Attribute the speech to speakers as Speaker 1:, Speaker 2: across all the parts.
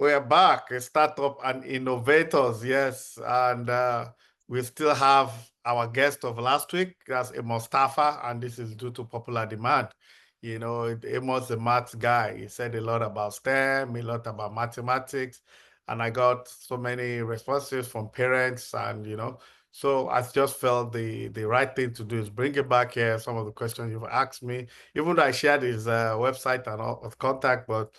Speaker 1: We're back, a startup and innovators, yes. And we still have our guest of last week, that's Amos Tarfa, and this is due to popular demand. You know, Amos, the maths guy, he said a lot about STEM, a lot about mathematics, and I got so many responses from parents and, so I just felt the right thing to do is bring it back here, some of the questions you've asked me, even though I shared his website and all of contact, but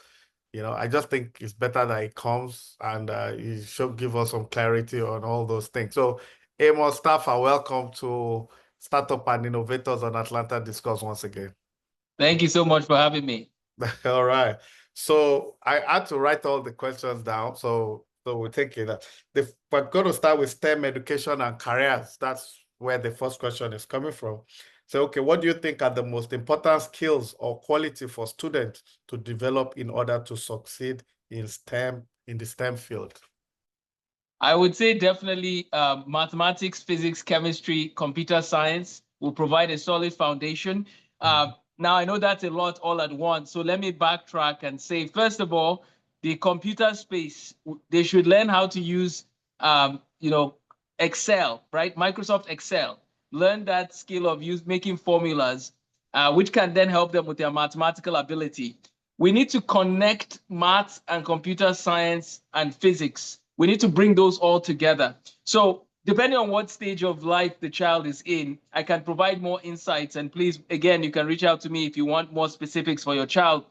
Speaker 1: I just think it's better that it comes and it should give us some clarity on all those things. So, Amos Tarfa, welcome to Startup and Innovators on Atlanta Discuss once again.
Speaker 2: Thank you so much for having me.
Speaker 1: All right. So I had to write all the questions down. So we're thinking that we're going to start with STEM education and careers. That's where the first question is coming from. So, okay, what do you think are the most important skills or quality for students to develop in order to succeed in STEM, in the STEM field?
Speaker 2: I would say definitely mathematics, physics, chemistry, computer science will provide a solid foundation. Now, I know that's a lot all at once, so let me backtrack and say, first of all, the computer space, they should learn how to use, Excel, right? Microsoft Excel. Learn that skill of making formulas, which can then help them with their mathematical ability. We need to connect maths and computer science and physics. We need to bring those all together. So depending on what stage of life the child is in, I can provide more insights. And please, again, you can reach out to me if you want more specifics for your child.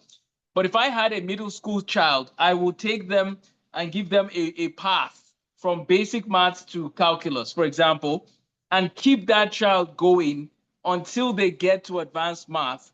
Speaker 2: But if I had a middle school child, I would take them and give them a path from basic maths to calculus, for example, and keep that child going until they get to advanced math.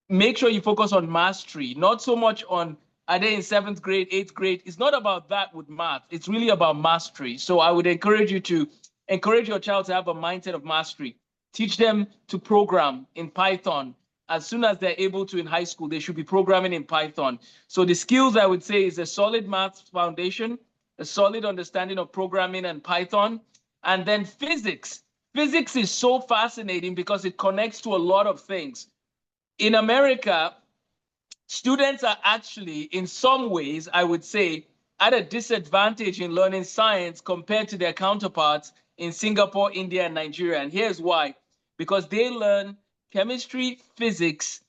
Speaker 2: Make sure you focus on mastery, not so much on are they in 7th grade, 8th grade. It's not about that with math. It's really about mastery. So I would encourage you to encourage your child to have a mindset of mastery. Teach them to program in Python. As soon as they're able to in high school, they should be programming in Python. So the skills I would say is a solid math foundation, a solid understanding of programming and Python, and then physics. Physics is so fascinating because it connects to a lot of things. In America, students are actually, in some ways, I would say, at a disadvantage in learning science compared to their counterparts in Singapore, India, and Nigeria. And here's why. Because they learn chemistry, physics,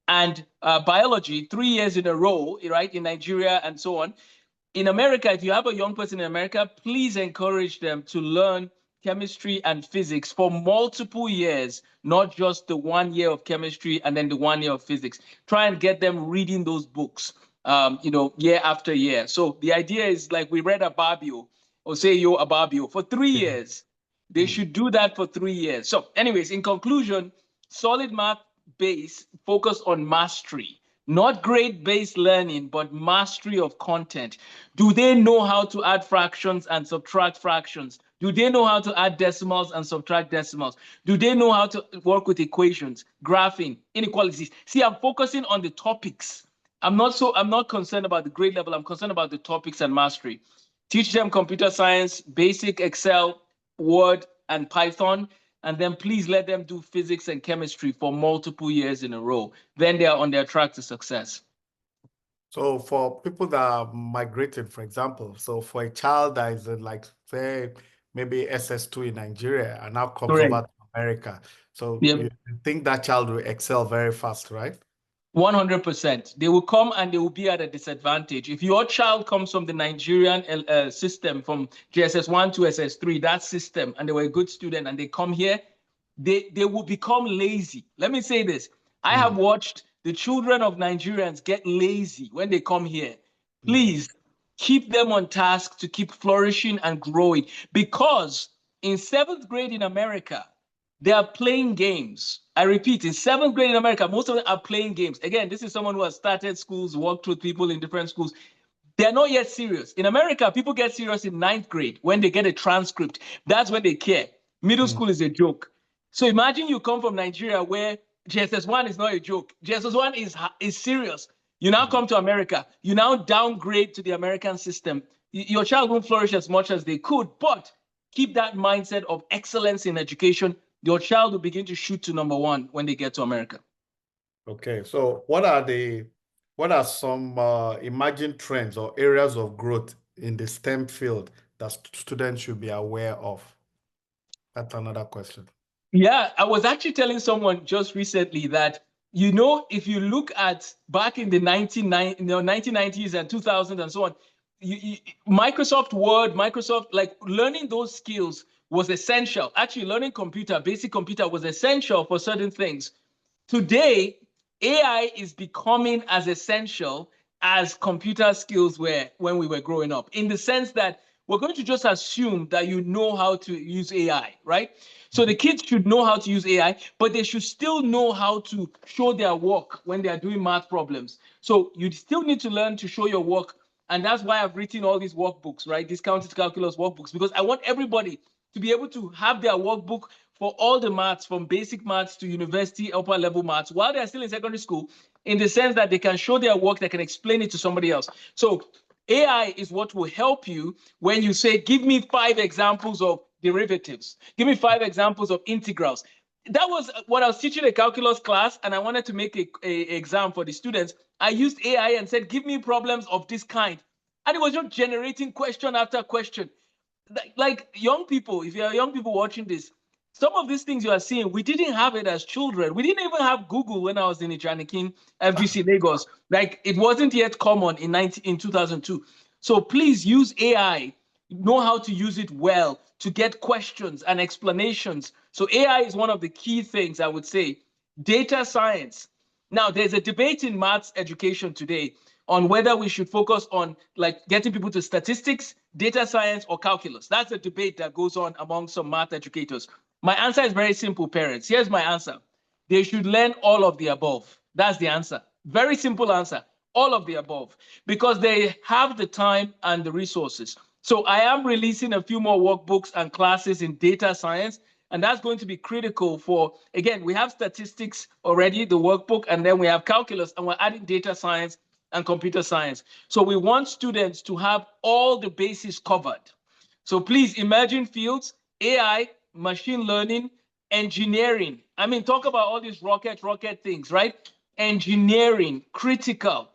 Speaker 2: and biology 3 years in a row, right, in Nigeria and so on. In America, if you have a young person in America, please encourage them to learn chemistry and physics for multiple years, not just the 1 year of chemistry and then the 1 year of physics. Try and get them reading those books, year after year. So the idea is like we read Ababio, or say yo Ababio, for 3 years. They should do that for 3 years. So anyways, in conclusion, solid math base focus on mastery. Not grade-based learning, but mastery of content. Do they know how to add fractions and subtract fractions? Do they know how to add decimals and subtract decimals? Do they know how to work with equations, graphing, inequalities? See, I'm focusing on the topics. I'm not concerned about the grade level. I'm concerned about the topics and mastery. Teach them computer science, basic Excel, Word, and Python. And then please let them do physics and chemistry for multiple years in a row. Then they are on their track to success.
Speaker 1: So for people that are migrating, for example, so for a child that is in, like, say, maybe SS2 in Nigeria and now comes over to America, so you think that child will excel very fast, right?
Speaker 2: 100%. They will come and they will be at a disadvantage. If your child comes from the Nigerian system, from JSS1 to SS3, that system, and they were a good student and they come here, they will become lazy. Let me say this. I have watched the children of Nigerians get lazy when they come here. Please keep them on task to keep flourishing and growing, because in 7th grade in America, they are playing games. I repeat, in 7th grade in America, most of them are playing games. Again, this is someone who has started schools, worked with people in different schools. They're not yet serious. In America, people get serious in 9th grade when they get a transcript. That's when they care. Middle school is a joke. So imagine you come from Nigeria where JSS1 is not a joke. JSS1 is serious. You now come to America. You now downgrade to the American system. Your child won't flourish as much as they could, but keep that mindset of excellence in education. Your child will begin to shoot to #1 when they get to America.
Speaker 1: Okay, so what are the What are some emerging trends or areas of growth in the STEM field that students should be aware of? That's another question.
Speaker 2: Yeah, I was actually telling someone just recently that, you know, if you look at back in the 1990s and 2000 and so on, Microsoft Word, Microsoft, like learning those skills was essential. Actually, learning basic computer was essential for certain things. Today, AI is becoming as essential as computer skills were when we were growing up, in the sense that we're going to just assume that you know how to use AI, right? So the kids should know how to use AI, but they should still know how to show their work when they are doing math problems. So you still need to learn to show your work. And that's why I've written all these workbooks, right? Discounted calculus workbooks, because I want everybody to be able to have their workbook for all the maths, from basic maths to university upper level maths, while they're still in secondary school, in the sense that they can show their work, they can explain it to somebody else. So AI is what will help you when you say, give me 5 examples of derivatives, give me 5 examples of integrals. That was what I was teaching a calculus class, and I wanted to make a exam for the students. I used AI and said, give me problems of this kind. And it was just generating question after question. Like young people, if you are young people watching this, some of these things you are seeing, we didn't have it as children. We didn't even have Google when I was in Ijanikin, FGC Lagos. Like it wasn't yet common in 2002. So please use AI, know how to use it well to get questions and explanations. So AI is one of the key things I would say. Data science. Now, there's a debate in maths education today on whether we should focus on like getting people to statistics, data science, or calculus. That's a debate that goes on among some math educators. My answer is very simple, parents. Here's my answer. They should learn all of the above. That's the answer. Very simple answer. All of the above, because they have the time and the resources. So I am releasing a few more workbooks and classes in data science, and that's going to be critical for, again, we have statistics already, the workbook, and then we have calculus, and we're adding data science and computer science. So we want students to have all the bases covered. So please, emerging fields, AI, machine learning, engineering. I mean, talk about all these rocket things, right? Engineering, critical.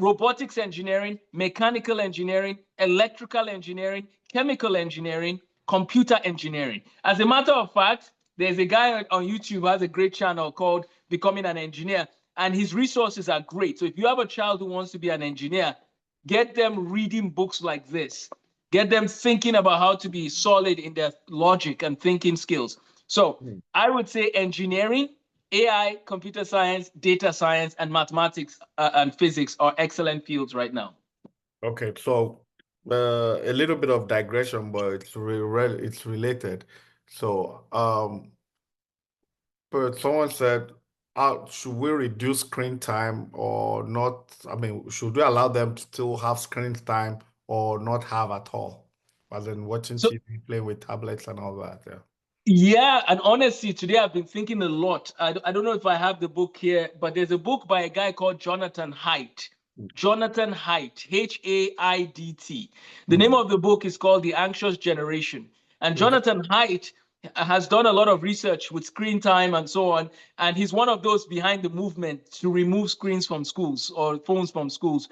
Speaker 2: Robotics engineering, mechanical engineering, electrical engineering, chemical engineering, computer engineering. As a matter of fact, there's a guy on YouTube who has a great channel called Becoming an Engineer, and his resources are great. So if you have a child who wants to be an engineer, get them reading books like this. Get them thinking about how to be solid in their logic and thinking skills. So I would say engineering, AI, computer science, data science, and mathematics and physics are excellent fields right now.
Speaker 1: Okay, so a little bit of digression, but it's related. So, but someone said, should we reduce screen time or not? I mean, should we allow them to still have screen time or not have at all? As in watching
Speaker 2: So,
Speaker 1: TV, playing with tablets and all that. Yeah.
Speaker 2: yeah, and honestly, today I've been thinking a lot. I don't know if I have the book here, but there's a book by a guy called Jonathan Haidt. Jonathan Haidt, Haidt. The name of the book is called The Anxious Generation. And Jonathan Haidt has done a lot of research with screen time and so on. And he's one of those behind the movement to remove screens from schools or phones from schools.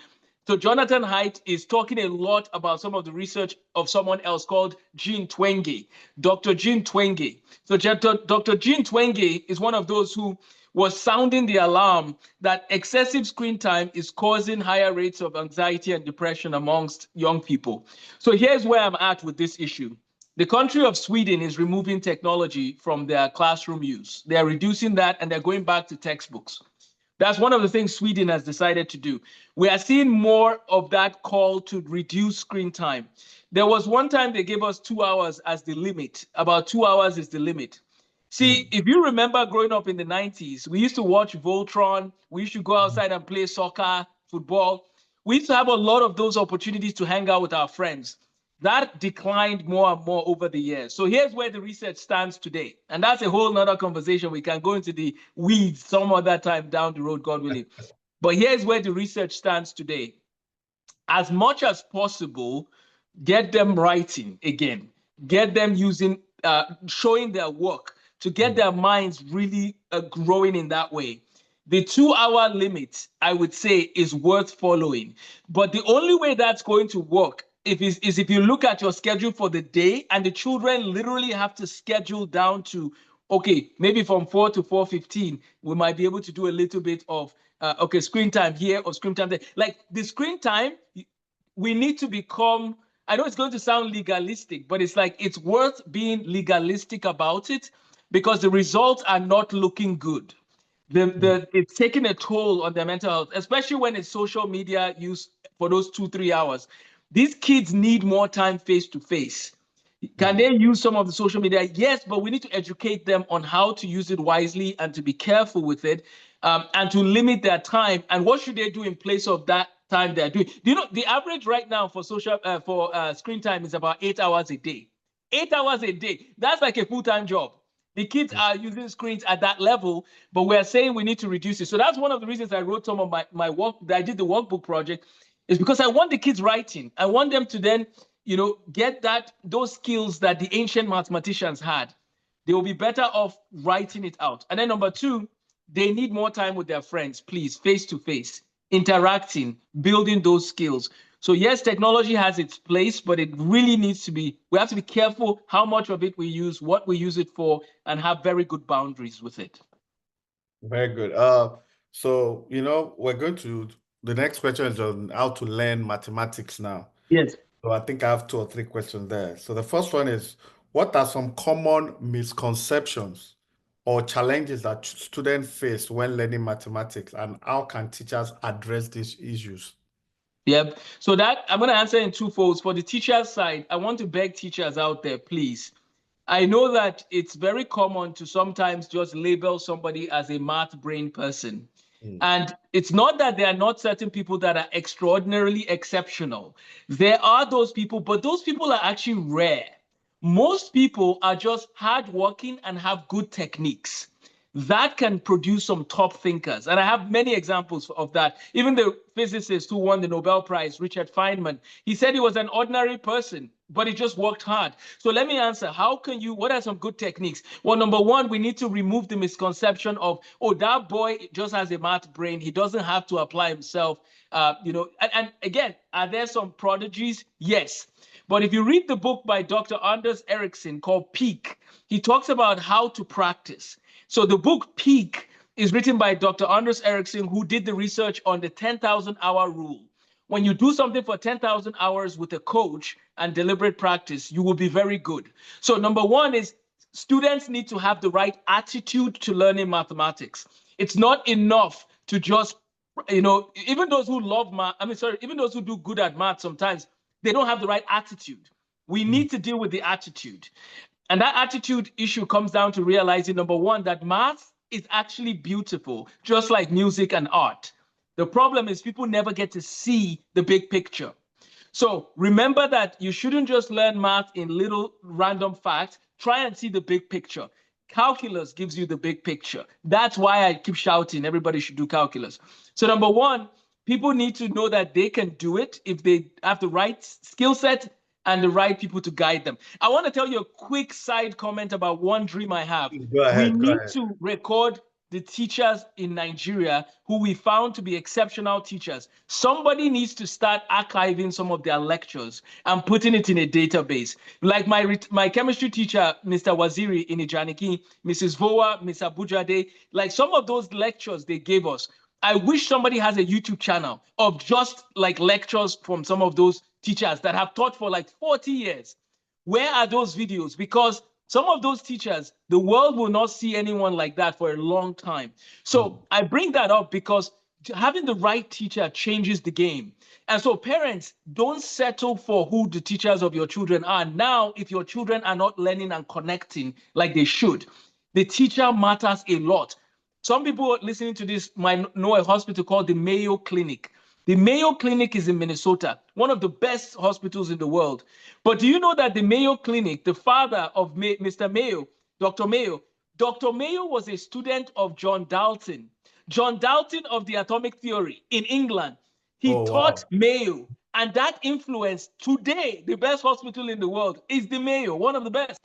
Speaker 2: So Jonathan Haidt is talking a lot about some of the research of someone else called Jean Twenge, Dr. Jean Twenge. So Dr. Jean Twenge is one of those who was sounding the alarm that excessive screen time is causing higher rates of anxiety and depression amongst young people. So here's where I'm at with this issue. The country of Sweden is removing technology from their classroom use. They're reducing that and they're going back to textbooks. That's one of the things Sweden has decided to do. We are seeing more of that call to reduce screen time. There was one time they gave us 2 hours as the limit. About 2 hours is the limit. See, if you remember growing up in the 90s, we used to watch Voltron. We used to go outside and play soccer, football. We used to have a lot of those opportunities to hang out with our friends. That declined more and more over the years. So here's where the research stands today. And that's a whole nother conversation. We can go into the weeds some other time down the road, God willing. But here's where the research stands today. As much as possible, get them writing again, get them using, showing their work to get their minds really growing in that way. The 2-hour limit, I would say, is worth following. But the only way that's going to work is if you look at your schedule for the day, and the children literally have to schedule down to, okay, maybe from 4 to 4:15, we might be able to do a little bit of, okay, screen time here or screen time there. Like the screen time, we need to become, I know it's going to sound legalistic, but it's like it's worth being legalistic about it, because the results are not looking good. It's taking a toll on their mental health, especially when it's social media use for those 2-3 hours. These kids need more time face to face. Can they use some of the social media? Yes, but we need to educate them on how to use it wisely and to be careful with it, and to limit their time. And what should they do in place of that time they're doing? Do you know the average right now for screen time is about 8 hours a day? 8 hours a day. That's like a full-time job. The kids are using screens at that level, but we're saying we need to reduce it. So that's one of the reasons I wrote some of my work, that I did the workbook project, is because I want the kids writing. I want them to then, get those skills that the ancient mathematicians had. They will be better off writing it out. And then number 2, they need more time with their friends, please, face to face, interacting, building those skills. So yes, technology has its place, but it really needs to be, we have to be careful how much of it we use, what we use it for, and have very good boundaries with it.
Speaker 1: Very good. So, we're going to, the next question is on how to learn mathematics now.
Speaker 2: Yes.
Speaker 1: So I think I have 2 or 3 questions there. So the first one is, what are some common misconceptions or challenges that students face when learning mathematics, and how can teachers address these issues?
Speaker 2: Yep. So that I'm going to answer in 2 folds. For the teacher's side, I want to beg teachers out there, please. I know that it's very common to sometimes just label somebody as a math brain person. And it's not that there are not certain people that are extraordinarily exceptional. There are those people, but those people are actually rare. Most people are just hardworking and have good techniques that can produce some top thinkers. And I have many examples of that. Even the physicist who won the Nobel Prize, Richard Feynman, he said he was an ordinary person, but he just worked hard. So let me answer, what are some good techniques? Well, number 1, we need to remove the misconception of, oh, that boy just has a math brain, he doesn't have to apply himself. And again, are there some prodigies? Yes. But if you read the book by Dr. Anders Ericsson called Peak, he talks about how to practice. So the book Peak is written by Dr. Anders Ericsson, who did the research on the 10,000-hour rule. When you do something for 10,000 hours with a coach and deliberate practice, you will be very good. So number 1 is students need to have the right attitude to learning mathematics. It's not enough to just, even those who love math, even those who do good at math, sometimes they don't have the right attitude. We need to deal with the attitude. And that attitude issue comes down to realizing, number 1, that math is actually beautiful, just like music and art. The problem is people never get to see the big picture. So remember that you shouldn't just learn math in little random facts. Try and see the big picture. Calculus gives you the big picture. That's why I keep shouting, everybody should do calculus. So number 1, people need to know that they can do it if they have the right skill set and the right people to guide them. I want to tell you a quick side comment about one dream I have.
Speaker 1: Go ahead.
Speaker 2: We need to record the teachers in Nigeria who we found to be exceptional teachers. Somebody needs to start archiving some of their lectures and putting it in a database. Like my chemistry teacher, Mr. Waziri in Ijaniki, Mrs. Voa, Mr. Bujade, like some of those lectures they gave us. I wish somebody has a YouTube channel of just like lectures from some of those teachers that have taught for like 40 years. Where are those videos? Because some of those teachers, the world will not see anyone like that for a long time. So I bring that up because having the right teacher changes the game. And so parents, don't settle for who the teachers of your children are. Now, if your children are not learning and connecting like they should, the teacher matters a lot. Some people listening to this might know a hospital called the Mayo Clinic. The Mayo Clinic is in Minnesota, one of the best hospitals in the world. But do you know that the Mayo Clinic, the father of Mr. Mayo, Dr. Mayo was a student of John Dalton. John Dalton of the atomic theory in England. He taught Mayo, and that influence today, the best hospital in the world is the Mayo, one of the best.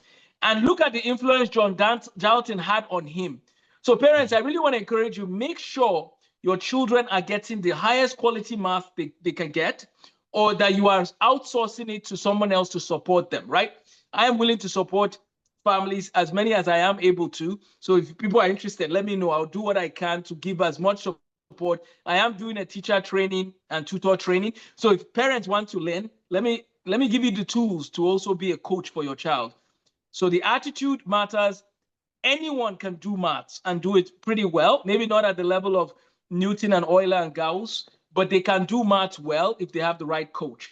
Speaker 2: And look at the influence John Dalton had on him. So parents, I really want to encourage you, make sure your children are getting the highest quality math they can get, or that you are outsourcing it to someone else to support them, right? I am willing to support families as many as I am able to. So if people are interested, let me know. I'll do what I can to give as much support. I am doing a teacher training and tutor training. So if parents want to learn, let me give you the tools to also be a coach for your child. So the attitude matters. Anyone can do maths and do it pretty well. Maybe not at the level of Newton and Euler and Gauss, but they can do maths well if they have the right coach.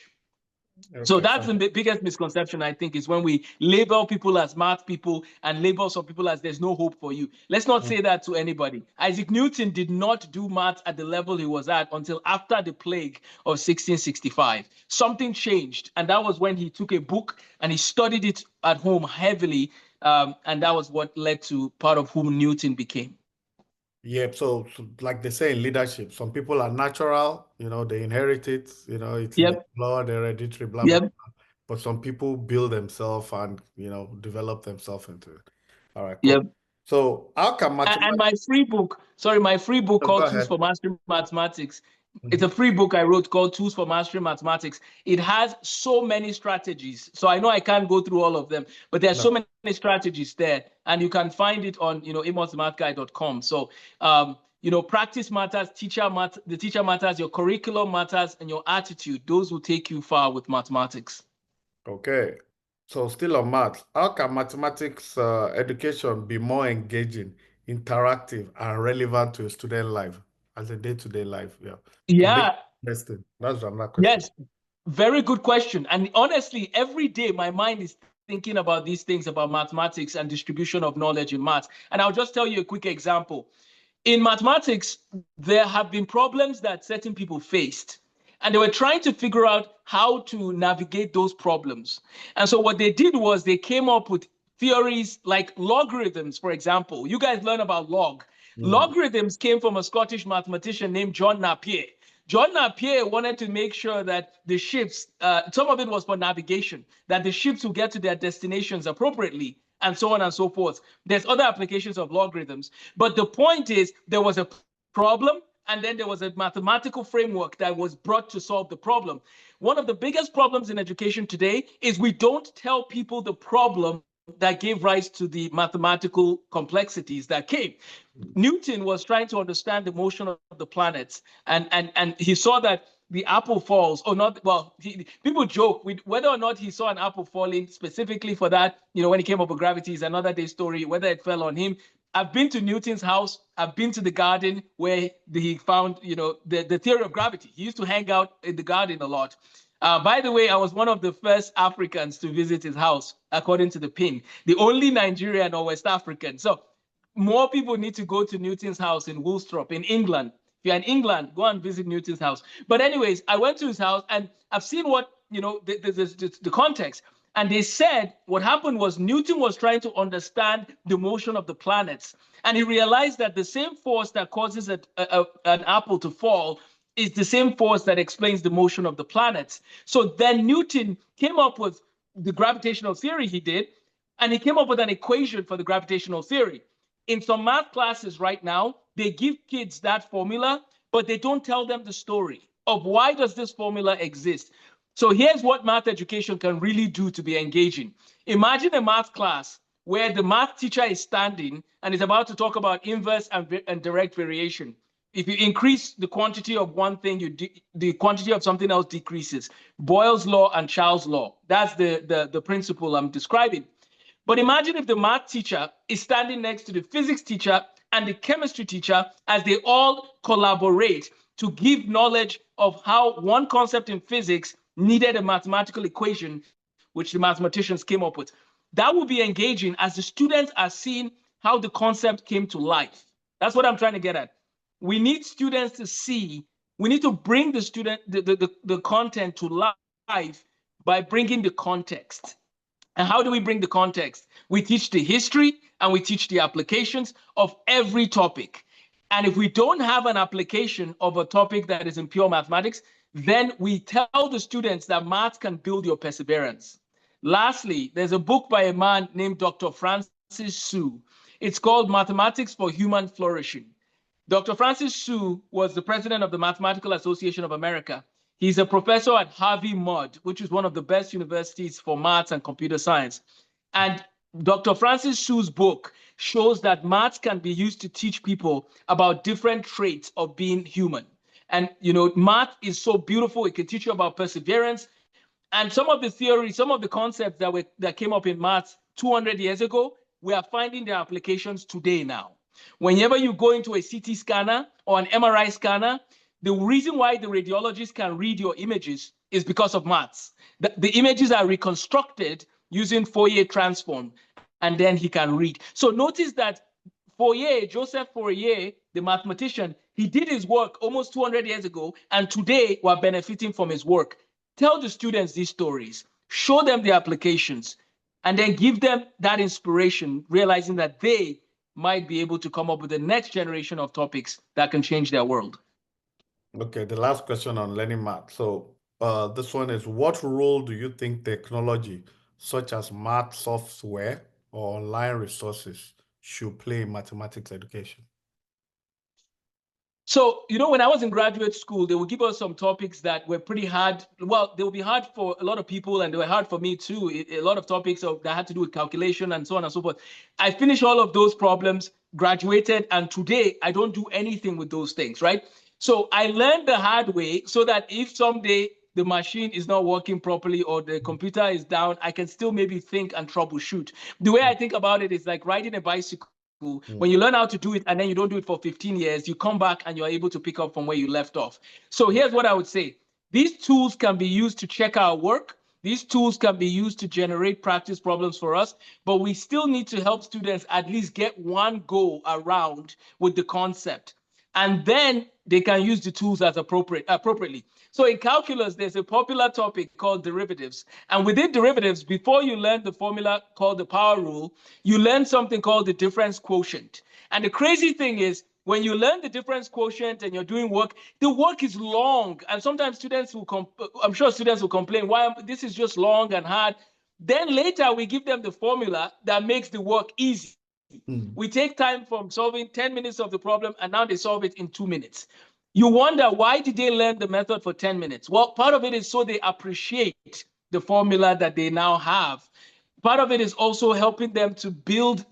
Speaker 2: Okay, so that's the biggest misconception, I think, is when we label people as math people and label some people as there's no hope for you. Let's not say that to anybody. Isaac Newton did not do maths at the level he was at until after the plague of 1665. Something changed, and that was when he took a book and he studied it at home heavily, and that was what led to part of who Newton became.
Speaker 1: Yeah, so like they say in leadership, some people are natural, they inherit it, it's in the blood, hereditary, blah, blah, blah. But some people build themselves and, develop themselves into it. All right, cool. So how can mathematics...
Speaker 2: And my free book called Tools for Mastering Mathematics. It's a free book I wrote called Tools for Mastering Mathematics. It has so many strategies. So I know I can't go through all of them, but there's so many strategies there. And you can find it on, amosmathguy.com. So, practice matters, the teacher matters, your curriculum matters, and your attitude. Those will take you far with mathematics.
Speaker 1: Okay. So still on math, how can mathematics education be more engaging, interactive, and relevant to a student life as a day-to-day life?
Speaker 2: Yeah.
Speaker 1: Interesting. That's another question.
Speaker 2: Yes, very good question. And honestly, every day my mind is thinking about these things about mathematics and distribution of knowledge in math. And I'll just tell you a quick example. In mathematics, there have been problems that certain people faced, and they were trying to figure out how to navigate those problems. And so what they did was they came up with theories like logarithms, for example. You guys learn about log. Logarithms came from a Scottish mathematician named John Napier. John Napier wanted to make sure that the ships, some of it was for navigation, that the ships will get to their destinations appropriately, and so on and so forth. There's other applications of logarithms. But the point is, there was a problem, and then there was a mathematical framework that was brought to solve the problem. One of the biggest problems in education today is we don't tell people the problem that gave rise to the mathematical complexities that came. Newton was trying to understand the motion of the planets, and he saw that the apple falls, or not. Well, people joke with whether or not he saw an apple falling specifically for that. When he came up with gravity is another day story. Whether it fell on him. I've been to Newton's house. I've been to the garden where he found, the theory of gravity. He used to hang out in the garden a lot. By the way, I was one of the first Africans to visit his house, according to the pin. The only Nigerian or West African. So more people need to go to Newton's house in Woolstrop in England. If you're in England, go and visit Newton's house. But anyways, I went to his house and I've seen what, the context. And they said what happened was Newton was trying to understand the motion of the planets. And he realized that the same force that causes an apple to fall is the same force that explains the motion of the planets. So then Newton came up with the gravitational theory he did, and he came up with an equation for the gravitational theory. In some math classes right now, they give kids that formula, but they don't tell them the story of why does this formula exist. So here's what math education can really do to be engaging. Imagine a math class where the math teacher is standing and is about to talk about inverse and direct variation. If you increase the quantity of one thing, the quantity of something else decreases. Boyle's law and Charles' law. That's the principle I'm describing. But imagine if the math teacher is standing next to the physics teacher and the chemistry teacher as they all collaborate to give knowledge of how one concept in physics needed a mathematical equation, which the mathematicians came up with. That will be engaging as the students are seeing how the concept came to life. That's what I'm trying to get at. We need students to see, we need to bring the content to life by bringing the context. And how do we bring the context? We teach the history and we teach the applications of every topic. And if we don't have an application of a topic that is in pure mathematics, then we tell the students that math can build your perseverance. Lastly, there's a book by a man named Dr. Francis Su. It's called Mathematics for Human Flourishing. Dr. Francis Su was the president of the Mathematical Association of America. He's a professor at Harvey-Mudd, which is one of the best universities for maths and computer science. And Dr. Francis Su's book shows that maths can be used to teach people about different traits of being human. And, math is so beautiful. It can teach you about perseverance. And some of the theories, some of the concepts that came up in maths 200 years ago, we are finding their applications today now. Whenever you go into a CT scanner or an MRI scanner, the reason why the radiologist can read your images is because of maths. The images are reconstructed using Fourier transform, and then he can read. So notice that Joseph Fourier, the mathematician, he did his work almost 200 years ago, and today we're benefiting from his work. Tell the students these stories, show them the applications, and then give them that inspiration, realizing that they might be able to come up with the next generation of topics that can change their world.
Speaker 1: Okay, the last question on learning math. So this one is, what role do you think technology, such as math software or online resources, should play in mathematics education?
Speaker 2: So, when I was in graduate school, they would give us some topics that were pretty hard. Well, they would be hard for a lot of people, and they were hard for me too. A lot of topics that had to do with calculation and so on and so forth. I finished all of those problems, graduated, and today I don't do anything with those things, right? So I learned the hard way so that if someday the machine is not working properly or the computer is down, I can still maybe think and troubleshoot. The way I think about it is like riding a bicycle. When you learn how to do it and then you don't do it for 15 years, you come back and you're able to pick up from where you left off. So here's what I would say. These tools can be used to check our work. These tools can be used to generate practice problems for us, but we still need to help students at least get one go around with the concept. And then they can use the tools as appropriately. So in calculus, there's a popular topic called derivatives. And within derivatives, before you learn the formula called the power rule, you learn something called the difference quotient. And the crazy thing is, when you learn the difference quotient and you're doing work, the work is long. And sometimes students will, I'm sure students will complain, why this is just long and hard. Then later we give them the formula that makes the work easy. We take time from solving 10 minutes of the problem, and now they solve it in 2 minutes. You wonder, why did they learn the method for 10 minutes? Well, part of it is so they appreciate the formula that they now have. Part of it is also helping them to build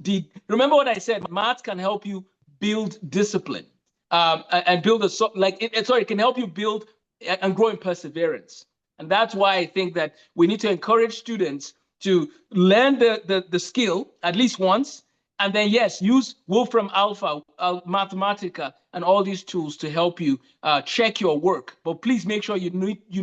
Speaker 2: remember what I said, math can help you build discipline and build it can help you build and grow in perseverance. And that's why I think that we need to encourage students to learn the skill at least once, and then, yes, use Wolfram Alpha, Mathematica, and all these tools to help you check your work. But please make sure you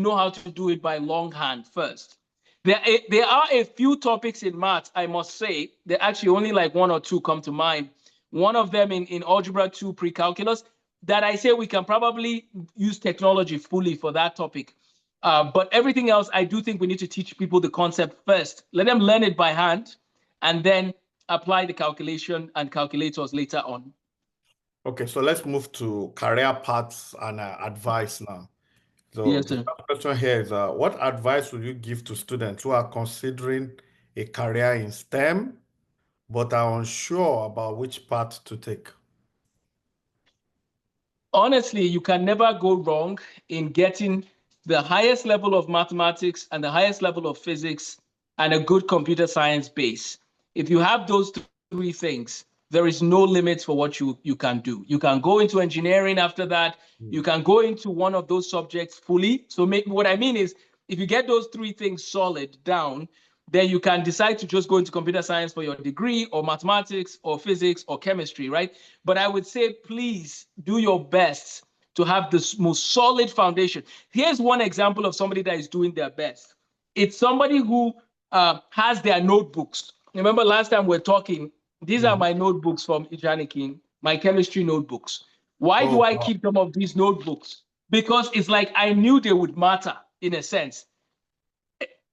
Speaker 2: know how to do it by longhand first. There are a few topics in math, I must say. There are actually only like one or two come to mind. One of them in Algebra 2 Pre-Calculus that I say we can probably use technology fully for that topic. But everything else, I do think we need to teach people the concept first. Let them learn it by hand, and then apply the calculation and calculators later on.
Speaker 1: Okay, so let's move to career paths and advice now. So
Speaker 2: yes,
Speaker 1: the first question here is, what advice would you give to students who are considering a career in STEM, but are unsure about which path to take?
Speaker 2: Honestly, you can never go wrong in getting the highest level of mathematics and the highest level of physics and a good computer science base. If you have those three things, there is no limits for what you can do. You can go into engineering after that. You can go into one of those subjects fully. So what I mean is, if you get those three things solid down, then you can decide to just go into computer science for your degree, or mathematics or physics or chemistry, right? But I would say, please do your best to have the most solid foundation. Here's one example of somebody that is doing their best. It's somebody who has their notebooks. Remember last time we were talking, these are my notebooks from Ijanikin, my chemistry notebooks. Why do I keep some of these notebooks? Because it's like I knew they would matter in a sense.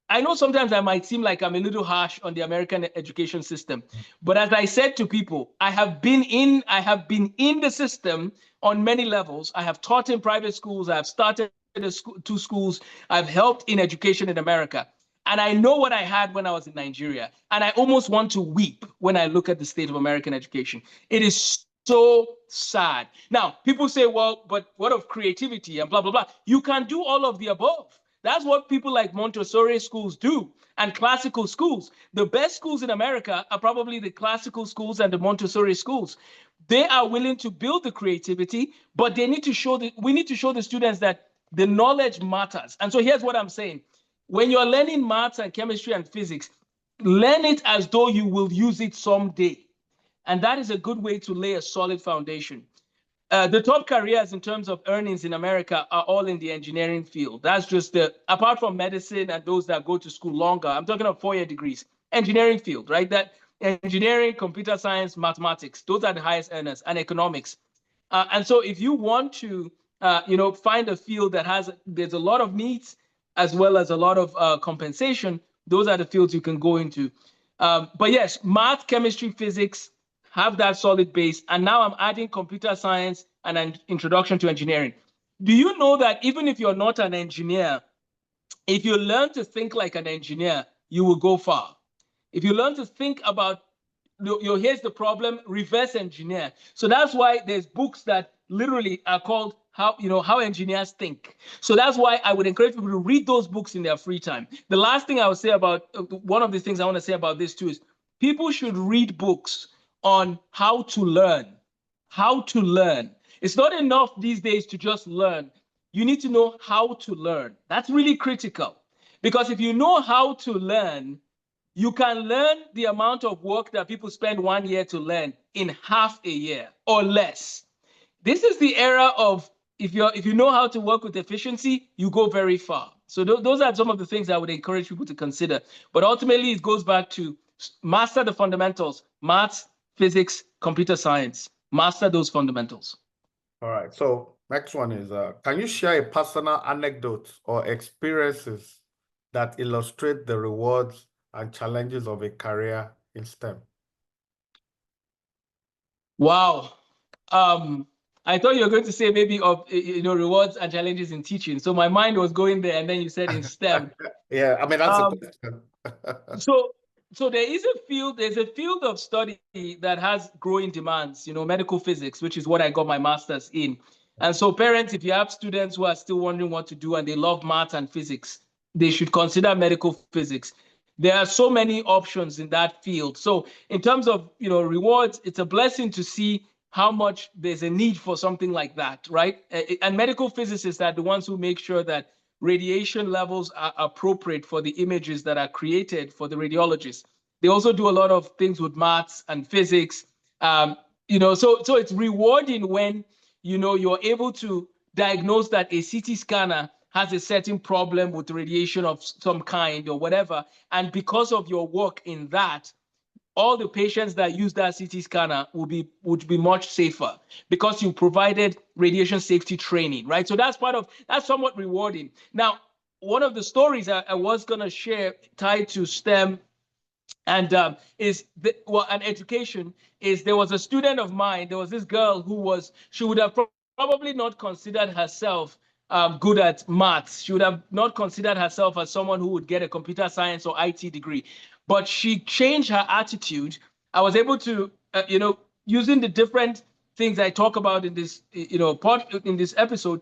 Speaker 2: I know sometimes I might seem like I'm a little harsh on the American education system, but as I said to people, I have been in the system on many levels. I have taught in private schools. I have started two schools. I've helped in education in America. And I know what I had when I was in Nigeria. And I almost want to weep when I look at the state of American education. It is so sad. Now, people say, well, but what of creativity and blah, blah, blah. You can do all of the above. That's what people like Montessori schools do and classical schools. The best schools in America are probably the classical schools and the Montessori schools. They are willing to build the creativity, but they need to show we need to show the students that the knowledge matters. And so here's what I'm saying. When you're learning maths and chemistry and physics, learn it as though you will use it someday. And that is a good way to lay a solid foundation. The top careers in terms of earnings in America are all in the engineering field. That's just apart from medicine and those that go to school longer, I'm talking of 4-year degrees, engineering field, right? That engineering, computer science, mathematics, those are the highest earners, and economics. And so if you want to, find a field that there's a lot of needs as well as a lot of compensation, those are the fields you can go into. But yes, math, chemistry, physics, have that solid base. And now I'm adding computer science and an introduction to engineering. Do you know that even if you're not an engineer, if you learn to think like an engineer, you will go far. If you learn to think about, here's the problem, reverse engineer. So that's why there's books that literally are called how engineers think. So that's why I would encourage people to read those books in their free time. The last thing I would say about, one of the things I want to say about this too is people should read books on how to learn. How to learn. It's not enough these days to just learn. You need to know how to learn. That's really critical. Because if you know how to learn, you can learn the amount of work that people spend 1 year to learn in half a year or less. This is the era of if you know how to work with efficiency, you go very far. So those are some of the things I would encourage people to consider. But ultimately, it goes back to master the fundamentals, maths, physics, computer science. Master those fundamentals.
Speaker 1: All right. So next one is, can you share a personal anecdote or experiences that illustrate the rewards and challenges of a career in STEM?
Speaker 2: Wow. I thought you were going to say maybe of rewards and challenges in teaching. So my mind was going there, and then you said in STEM.
Speaker 1: Yeah, I mean that's a question.
Speaker 2: So there's a field of study that has growing demands, medical physics, which is what I got my master's in. And so parents, if you have students who are still wondering what to do and they love math and physics, they should consider medical physics. There are so many options in that field. So in terms of, rewards, it's a blessing to see how much there's a need for something like that, right? And medical physicists are the ones who make sure that radiation levels are appropriate for the images that are created for the radiologists. They also do a lot of things with maths and physics. So it's rewarding when, you're able to diagnose that a CT scanner has a certain problem with radiation of some kind or whatever. And because of your work in that, all the patients that use that CT scanner would be much safer because you provided radiation safety training, right? So that's somewhat rewarding. Now, one of the stories I was going to share tied to STEM and education is there was a student of mine. There was this girl she would have probably not considered herself good at maths. She would have not considered herself as someone who would get a computer science or IT degree. But she changed her attitude. I was able to, using the different things I talk about in this, in this episode,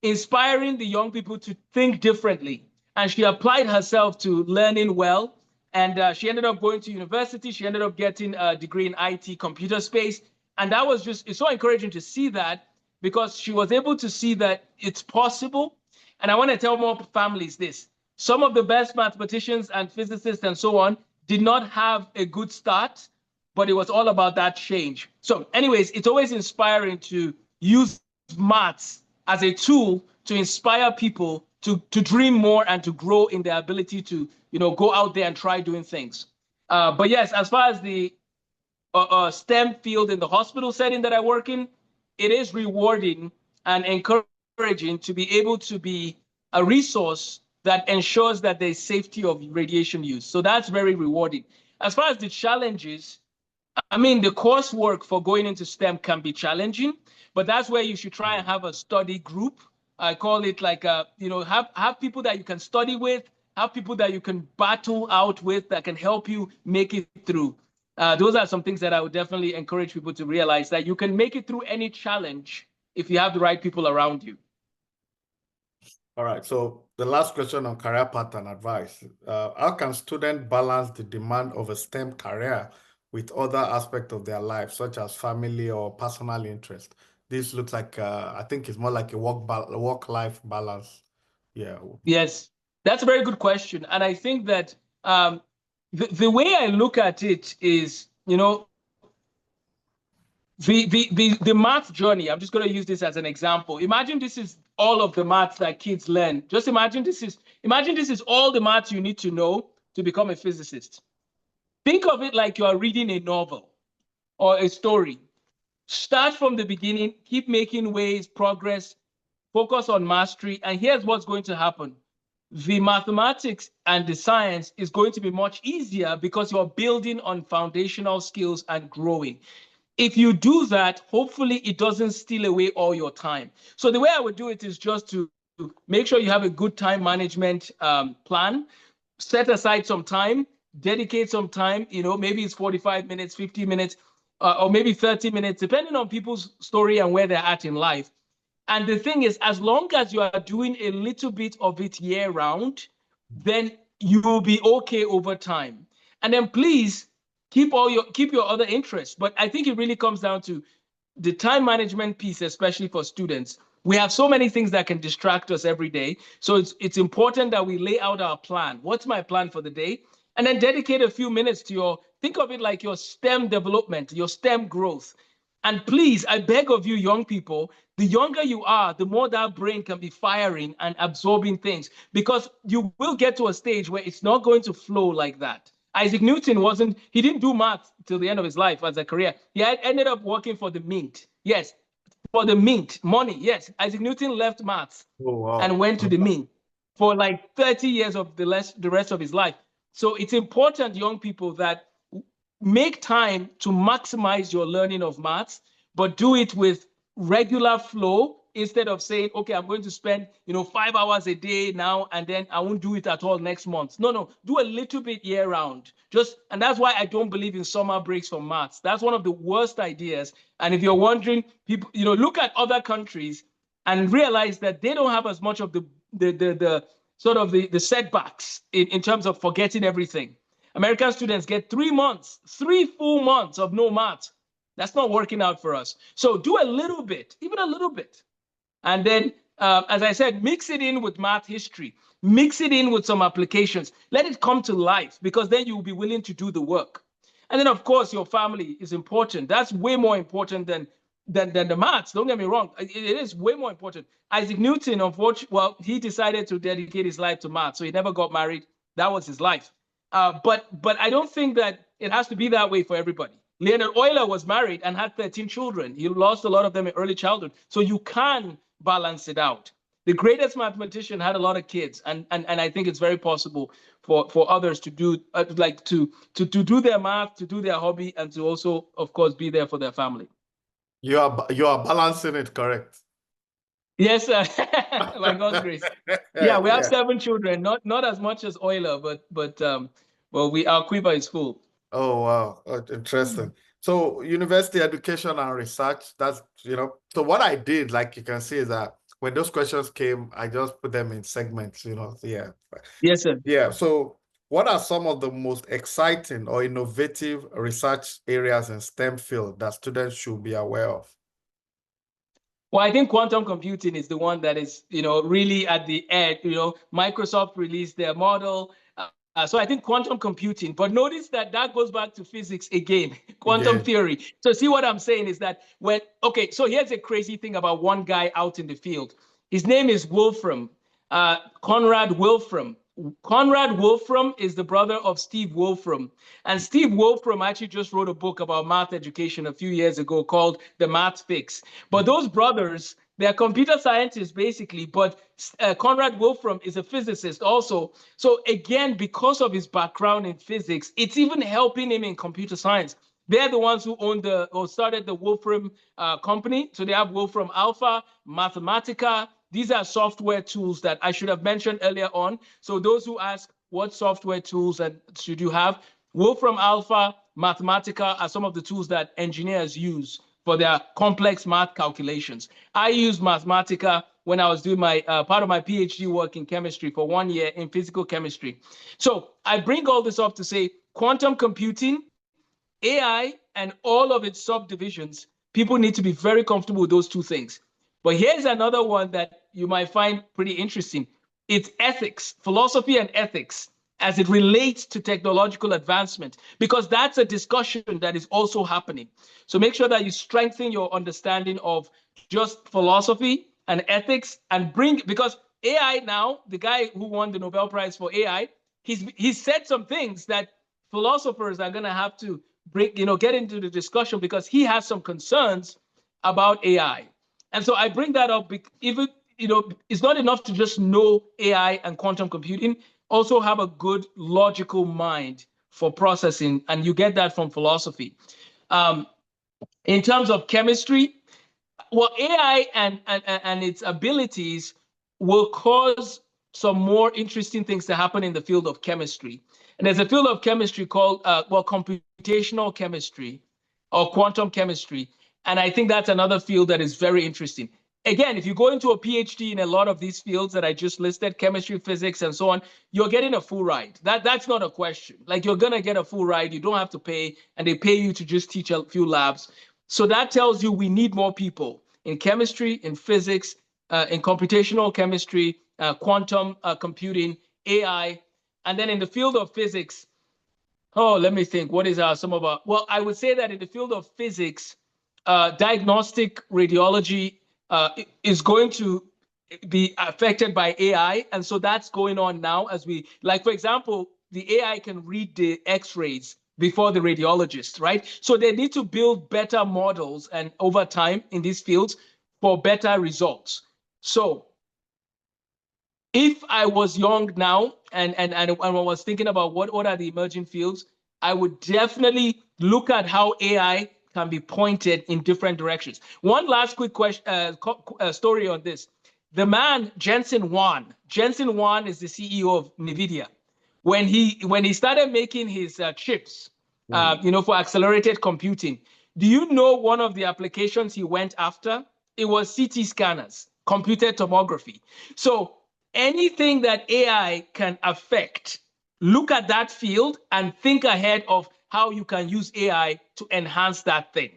Speaker 2: inspiring the young people to think differently. And she applied herself to learning well. And she ended up going to university. She ended up getting a degree in IT computer space. And that was it's so encouraging to see that because she was able to see that it's possible. And I want to tell more families this. Some of the best mathematicians and physicists and so on did not have a good start, but it was all about that change. So anyways, it's always inspiring to use maths as a tool to inspire people to dream more and to grow in their ability to, go out there and try doing things. But yes, as far as the STEM field in the hospital setting that I work in, it is rewarding and encouraging to be able to be a resource that ensures that there's safety of radiation use. So that's very rewarding. As far as the challenges, I mean, the coursework for going into STEM can be challenging, but that's where you should try and have a study group. I call it like, have people that you can study with have people that you can battle out with that can help you make it through. Those are some things that I would definitely encourage people to realize, that you can make it through any challenge if you have the right people around you.
Speaker 1: All right, so the last question on career path and advice. How can students balance the demand of a STEM career with other aspects of their life, such as family or personal interest? This looks like, I think it's more like a work-life balance. Yeah.
Speaker 2: Yes, that's a very good question. And I think that the way I look at it is, the math journey. I'm just going to use this as an example. Imagine this is all of the maths that kids learn. Just imagine this is all the maths you need to know to become a physicist. Think of it like you are reading a novel or a story. Start from the beginning, keep making waves, progress, focus on mastery, and here's what's going to happen. The mathematics and the science is going to be much easier because you're building on foundational skills and growing. If you do that, hopefully it doesn't steal away all your time. So the way I would do it is just to make sure you have a good time management plan, set aside some time, dedicate some time, maybe it's 45 minutes, 50 minutes, or maybe 30 minutes, depending on people's story and where they're at in life. And the thing is, as long as you are doing a little bit of it year round, then you will be okay over time. And then please keep your other interests. But I think it really comes down to the time management piece, especially for students. We have so many things that can distract us every day. So it's important that we lay out our plan. What's my plan for the day? And then dedicate a few minutes to think of it like your STEM development, your STEM growth. And please, I beg of you, young people, the younger you are, the more that brain can be firing and absorbing things, because you will get to a stage where it's not going to flow like that. Isaac Newton he didn't do math till the end of his life as a career. He ended up working for the mint. Yes, for the mint, money. Yes, Isaac Newton left maths and went to the mint for like 30 years of the rest of his life. So it's important, young people, that make time to maximize your learning of maths, but do it with regular flow instead of saying, okay, I'm going to spend 5 hours a day now and then I won't do it at all next month. No, do a little bit year round. And that's why I don't believe in summer breaks for maths. That's one of the worst ideas. And if you're wondering, people, look at other countries and realize that they don't have as much of the sort of the setbacks in terms of forgetting everything. American students get 3 months, 3 full months of no math. That's not working out for us. So do a little bit, even a little bit. And then, as I said, mix it in with math history. Mix it in with some applications. Let it come to life, because then you'll be willing to do the work. And then, of course, your family is important. That's way more important than the maths. Don't get me wrong. It is way more important. Isaac Newton, unfortunately, he decided to dedicate his life to math. So he never got married. That was his life. But I don't think that it has to be that way for everybody. Leonard Euler was married and had 13 children. He lost a lot of them in early childhood. So you can balance it out. The greatest mathematician had a lot of kids, and I think it's very possible for others to do to do their math, to do their hobby, and to also, of course, be there for their family.
Speaker 1: You are balancing it correct.
Speaker 2: Yes, by God's grace. Yeah, we have 7 children, not as much as Euler, but our quiver is full.
Speaker 1: Oh, wow. Oh, interesting. So university education and research, that's, so what I did, like you can see, is that when those questions came, I just put them in segments, so yeah.
Speaker 2: Yes, sir.
Speaker 1: Yeah. So what are some of the most exciting or innovative research areas in STEM field that students should be aware of?
Speaker 2: Well, I think quantum computing is the one that is, really at the edge. Microsoft released their model. So I think quantum computing, but notice that goes back to physics again, quantum theory. So see what I'm saying is that so here's a crazy thing about one guy out in the field. His name is Wolfram, Conrad Wolfram. Conrad Wolfram is the brother of Steve Wolfram. And Steve Wolfram actually just wrote a book about math education a few years ago called The Math Fix. But those brothers, they're computer scientists basically, but Conrad Wolfram is a physicist also. So again, because of his background in physics, it's even helping him in computer science. They're the ones who started the Wolfram company. So they have Wolfram Alpha, Mathematica, these are software tools that I should have mentioned earlier on. So those who ask, what software tools and should you have? Wolfram Alpha, Mathematica are some of the tools that engineers use for their complex math calculations. I used Mathematica when I was doing my part of my PhD work in chemistry for 1 year in physical chemistry. So I bring all this up to say quantum computing, AI, and all of its subdivisions, people need to be very comfortable with those two things. But here's another one that you might find pretty interesting. It's ethics, philosophy and ethics, as it relates to technological advancement, because that's a discussion that is also happening. So make sure that you strengthen your understanding of just philosophy and ethics and because AI now, the guy who won the Nobel Prize for AI, he's said some things that philosophers are going to have to get into the discussion because he has some concerns about AI. And so I bring that up even, it's not enough to just know AI and quantum computing, also have a good logical mind for processing, and you get that from philosophy. In terms of chemistry, well, AI and its abilities will cause some more interesting things to happen in the field of chemistry. And there's a field of chemistry called, computational chemistry or quantum chemistry. And I think that's another field that is very interesting. Again, if you go into a PhD in a lot of these fields that I just listed, chemistry, physics, and so on, you're getting a full ride. That's not a question. Like, you're going to get a full ride. You don't have to pay, and they pay you to just teach a few labs. So that tells you we need more people in chemistry, in physics, in computational chemistry, quantum computing, AI. And then in the field of physics, let me think. What is some of our, well, I would say that in the field of physics, diagnostic radiology is going to be affected by AI. And so that's going on now as for example, the AI can read the X-rays before the radiologist, right? So they need to build better models and over time in these fields for better results. So if I was young now and I was thinking about what are the emerging fields, I would definitely look at how AI can be pointed in different directions. One last quick question, story on this. The man, Jensen Huang is the CEO of NVIDIA. When he started making his chips, for accelerated computing, do you know one of the applications he went after? It was CT scanners, computed tomography. So anything that AI can affect, look at that field and think ahead of how you can use AI to enhance that thing.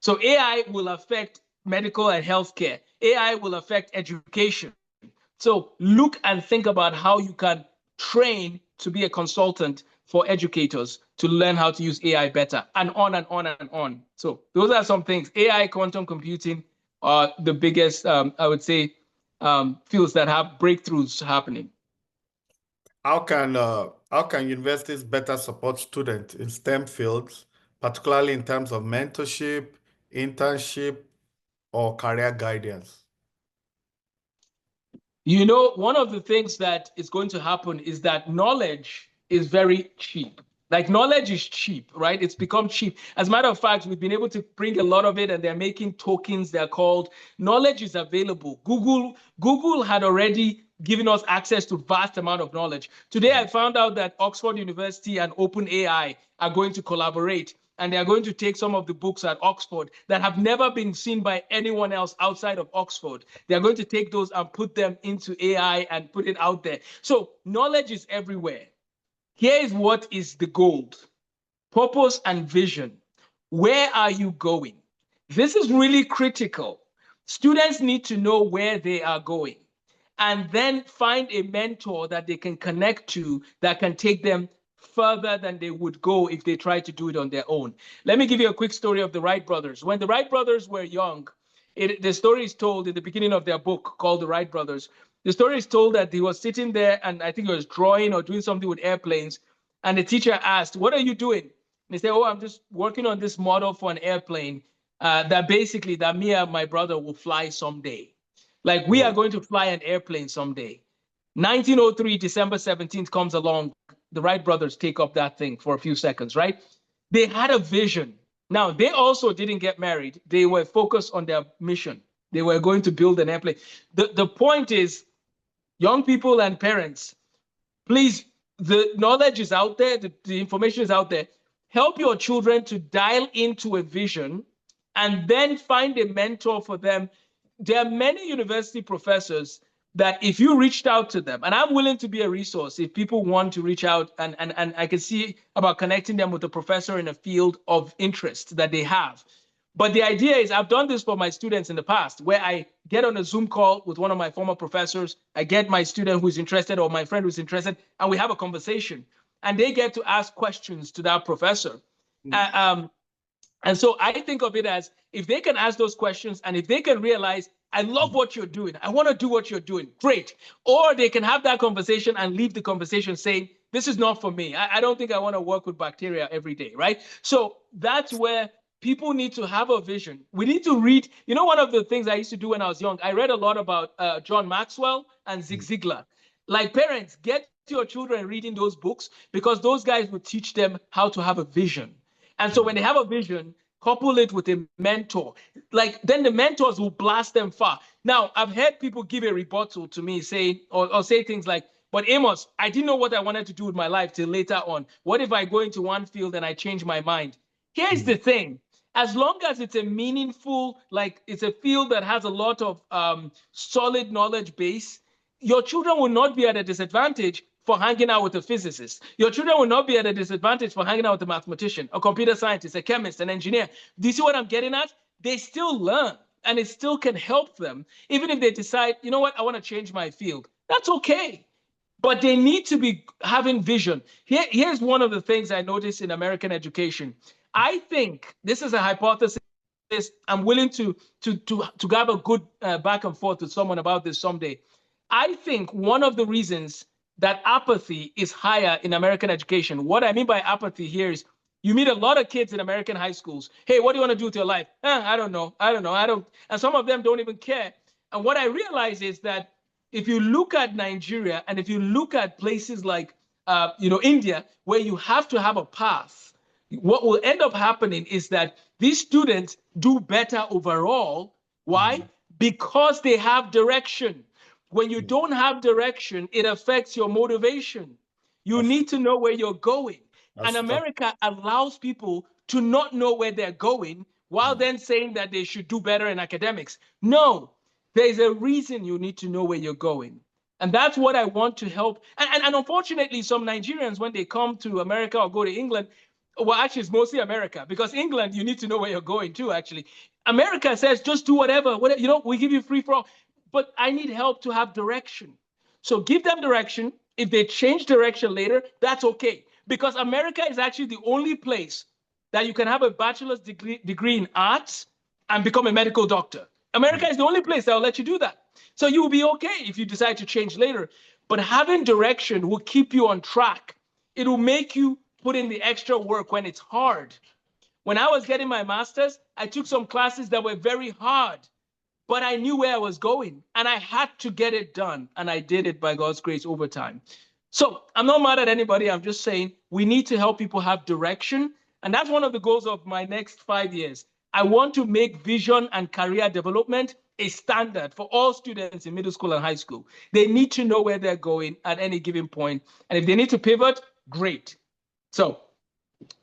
Speaker 2: So AI will affect medical and healthcare. AI will affect education. So look and think about how you can train to be a consultant for educators to learn how to use AI better, and on and on and on. So those are some things. AI, quantum computing are the biggest, I would say, fields that have breakthroughs happening.
Speaker 1: How can universities better support students in STEM fields, particularly in terms of mentorship, internship, or career guidance?
Speaker 2: One of the things that is going to happen is that knowledge is very cheap. Like, knowledge is cheap, right? It's become cheap. As a matter of fact, we've been able to bring a lot of it, and they're making tokens. They're called, knowledge is available. Google had already given us access to vast amount of knowledge. Today, I found out that Oxford University and OpenAI are going to collaborate, and they are going to take some of the books at Oxford that have never been seen by anyone else outside of Oxford. They are going to take those and put them into AI and put it out there. So knowledge is everywhere. Here is what is the gold: purpose and vision. Where are you going? This is really critical. Students need to know where they are going, and then find a mentor that they can connect to that can take them further than they would go if they tried to do it on their own. Let me give you a quick story of the Wright brothers. When the Wright brothers were young, the story is told in the beginning of their book called The Wright Brothers. The story is told that he was sitting there, and I think he was drawing or doing something with airplanes, and the teacher asked, "What are you doing?" And he said, "Oh, I'm just working on this model for an airplane that me and my brother will fly someday. Like, we are going to fly an airplane someday." 1903, December 17th comes along. The Wright brothers take up that thing for a few seconds, right? They had a vision. Now, they also didn't get married. They were focused on their mission. they were going to build an airplane. The point is, young people and parents, please, the knowledge is out there, the information is out there. Help your children to dial into a vision and then find a mentor for them. There are many university professors that if you reached out to them, and I'm willing to be a resource if people want to reach out, and I can see about connecting them with a professor in a field of interest that they have. But the idea is, I've done this for my students in the past, where I get on a Zoom call with one of my former professors. I get my student who's interested or my friend who's interested, and we have a conversation. And they get to ask questions to that professor. And so I think of it as, if they can ask those questions and if they can realize, I love what you're doing, I want to do what you're doing, great. Or they can have that conversation and leave the conversation saying, this is not for me. I don't think I want to work with bacteria every day, right? So that's where people need to have a vision. We need to read. You know, one of the things I used to do when I was young, I read a lot about John Maxwell and Zig Ziglar. Like, parents, get your children reading those books, because those guys will teach them how to have a vision. And so when they have a vision, couple it with a mentor, like, then the mentors will blast them far. Now, I've heard people give a rebuttal to me saying, or say things like, but Amos, I didn't know what I wanted to do with my life till later on. What if I go into one field and I change my mind? Here's the thing. As long as it's a meaningful, like, it's a field that has a lot of solid knowledge base, your children will not be at a disadvantage for hanging out with a physicist. Your children will not be at a disadvantage for hanging out with a mathematician, a computer scientist, a chemist, an engineer. Do you see what I'm getting at? They still learn, and it still can help them, even if they decide, you know what, I want to change my field. That's okay. But they need to be having vision. Here's one of the things I noticed in American education. I think, this is a hypothesis, I'm willing to have a good back and forth with someone about this someday. I think one of the reasons that apathy is higher in American education, what I mean by apathy here is, you meet a lot of kids in American high schools. Hey, what do you want to do with your life? I don't know. And some of them don't even care. And what I realize is that if you look at Nigeria, and if you look at places like India, where you have to have a path, what will end up happening is that these students do better overall. Why? Because they have direction. When you don't have direction, it affects your motivation. You need to know where you're going. And America allows people to not know where they're going, while then saying that they should do better in academics. No, there's a reason you need to know where you're going. And that's what I want to help. And unfortunately, some Nigerians, when they come to America or go to England, well, actually, it's mostly America, because England, you need to know where you're going too, actually. America says, just do whatever, we give you free for all. But I need help to have direction. So give them direction. If they change direction later, that's okay. Because America is actually the only place that you can have a bachelor's degree in arts and become a medical doctor. America is the only place that will let you do that. So you will be okay if you decide to change later. But having direction will keep you on track. It will make you put in the extra work when it's hard. When I was getting my master's, I took some classes that were very hard, but I knew where I was going, and I had to get it done, and I did it by God's grace over time. So I'm not mad at anybody. I'm just saying we need to help people have direction, and that's one of the goals of my next 5 years. I want to make vision and career development a standard for all students in middle school and high school. They need to know where they're going at any given point, and if they need to pivot, great. So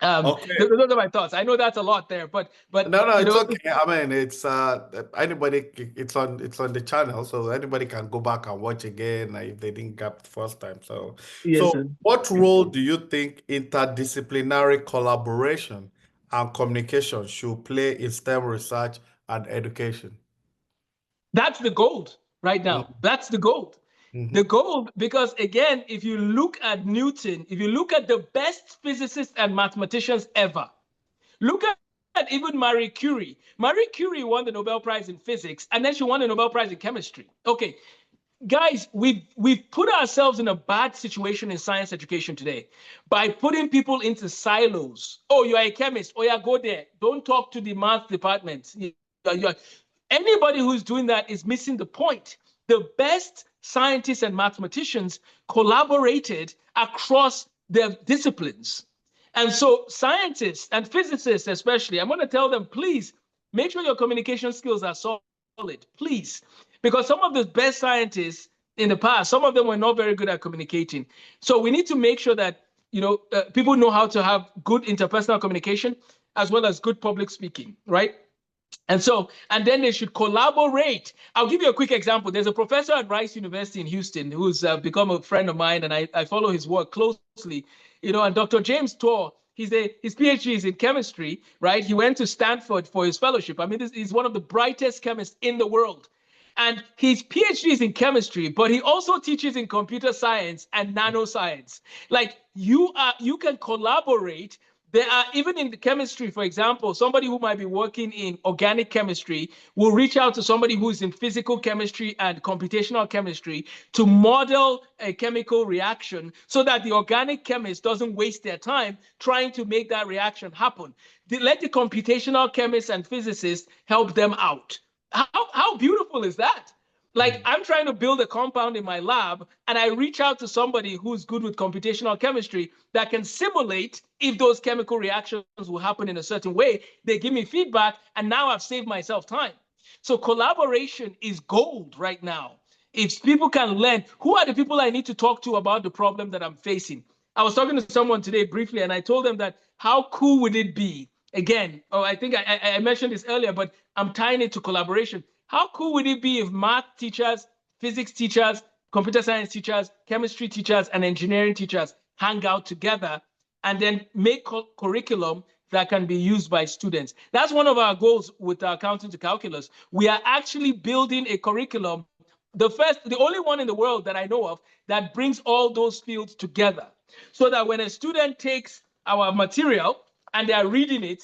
Speaker 1: Okay.
Speaker 2: those are my thoughts. I know that's a lot there, but
Speaker 1: No, it's okay. I mean, it's anybody. It's on the channel, so anybody can go back and watch again if they didn't get the first time. So,
Speaker 2: yes, sir.
Speaker 1: What role do you think interdisciplinary collaboration and communication should play in STEM research and education?
Speaker 2: That's the gold right now. That's the gold. The gold, because again, if you look at Newton, if you look at the best physicists and mathematicians ever, look at even Marie Curie. Marie Curie won the Nobel Prize in physics, and then she won the Nobel Prize in chemistry. Okay, guys, we've put ourselves in a bad situation in science education today by putting people into silos. Oh, you are a chemist. Oh, yeah, go there. Don't talk to the math department. Anybody who's doing that is missing the point. The best scientists and mathematicians collaborated across their disciplines. And so scientists and physicists especially, I'm going to tell them, please make sure your communication skills are solid. it, please. Because some of the best scientists in the past, some of them were not very good at communicating. So we need to make sure that people know how to have good interpersonal communication as well as good public speaking, right? And then they should collaborate. I'll give you a quick example. There's a professor at Rice University in Houston who's become a friend of mine, and I follow his work closely. And Dr. James Torr, his PhD is in chemistry, right? He went to Stanford for his fellowship. I mean, he's one of the brightest chemists in the world. And his PhD is in chemistry, but he also teaches in computer science and nanoscience. Like you can collaborate. There are, even in the chemistry, for example, somebody who might be working in organic chemistry will reach out to somebody who's in physical chemistry and computational chemistry to model a chemical reaction so that the organic chemist doesn't waste their time trying to make that reaction happen. Let the computational chemists and physicists help them out. How beautiful is that? Like, I'm trying to build a compound in my lab, and I reach out to somebody who's good with computational chemistry that can simulate if those chemical reactions will happen in a certain way. They give me feedback, and now I've saved myself time. So collaboration is gold right now. If people can learn, who are the people I need to talk to about the problem that I'm facing? I was talking to someone today briefly, and I told them that how cool would it be? Again, I think I mentioned this earlier, but I'm tying it to collaboration. How cool would it be if math teachers, physics teachers, computer science teachers, chemistry teachers, and engineering teachers hang out together and then make curriculum that can be used by students? That's one of our goals with our Accounting to Calculus. We are actually building a curriculum, the only one in the world that I know of that brings all those fields together, so that when a student takes our material and they are reading it,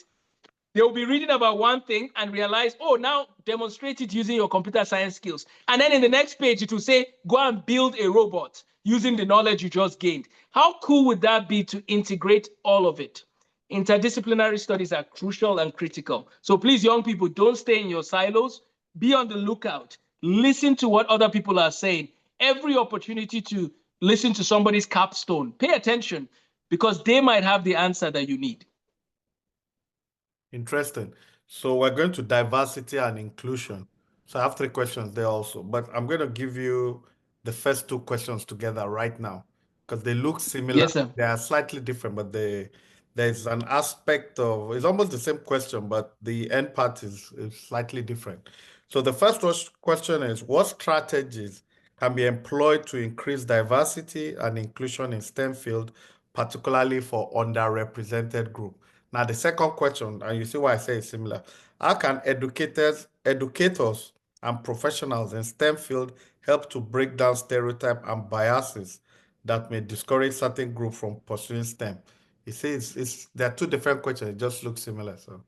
Speaker 2: they will be reading about one thing and realize, oh, now demonstrate it using your computer science skills. And then in the next page, it will say, go and build a robot using the knowledge you just gained. How cool would that be to integrate all of it? Interdisciplinary studies are crucial and critical. So please, young people, don't stay in your silos. Be on the lookout. Listen to what other people are saying. Every opportunity to listen to somebody's capstone, pay attention, because they might have the answer that you need.
Speaker 1: Interesting. So we're going to diversity and inclusion. So I have 3 questions there also, but I'm going to give you the first 2 questions together right now because they look similar.
Speaker 2: Yes, sir.
Speaker 1: They are slightly different, but there's an aspect of, it's almost the same question, but the end part is slightly different. So the first question is, what strategies can be employed to increase diversity and inclusion in STEM field, particularly for underrepresented group? Now, the second question, and you see why I say it's similar, how can educators and professionals in STEM field help to break down stereotypes and biases that may discourage certain groups from pursuing STEM? You see, there are 2 different questions. It just looks similar. So,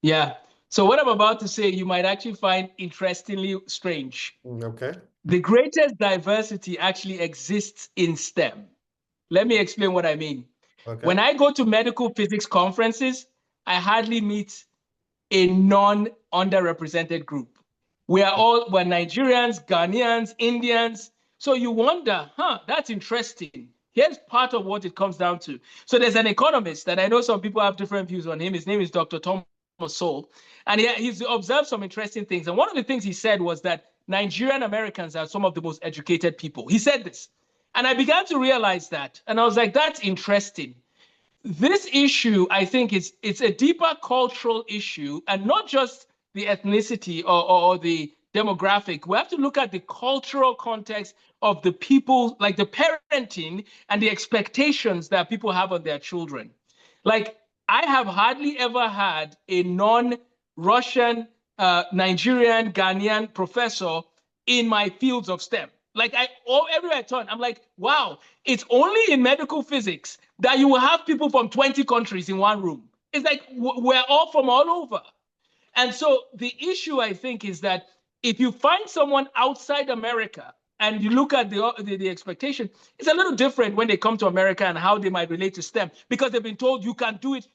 Speaker 2: yeah. So what I'm about to say, you might actually find interestingly strange.
Speaker 1: Okay.
Speaker 2: The greatest diversity actually exists in STEM. Let me explain what I mean.
Speaker 1: Okay.
Speaker 2: When I go to medical physics conferences, I hardly meet a non-underrepresented group. We're Nigerians, Ghanaians, Indians. So you wonder, that's interesting. Here's part of what it comes down to. So there's an economist that I know some people have different views on him. His name is Dr. Thomas Sowell. And he's observed some interesting things. And one of the things he said was that Nigerian Americans are some of the most educated people. He said this. And I began to realize that. And I was like, that's interesting. This issue, I think, it's a deeper cultural issue, and not just the ethnicity or the demographic. We have to look at the cultural context of the people, like the parenting and the expectations that people have on their children. Like, I have hardly ever had a non-Russian, Nigerian, Ghanaian professor in my fields of STEM. Like, everywhere I turn, I'm like, wow, it's only in medical physics that you will have people from 20 countries in one room. It's like we're all from all over. And so the issue, I think, is that if you find someone outside America and you look at the expectation, it's a little different when they come to America and how they might relate to STEM, because they've been told you can do it,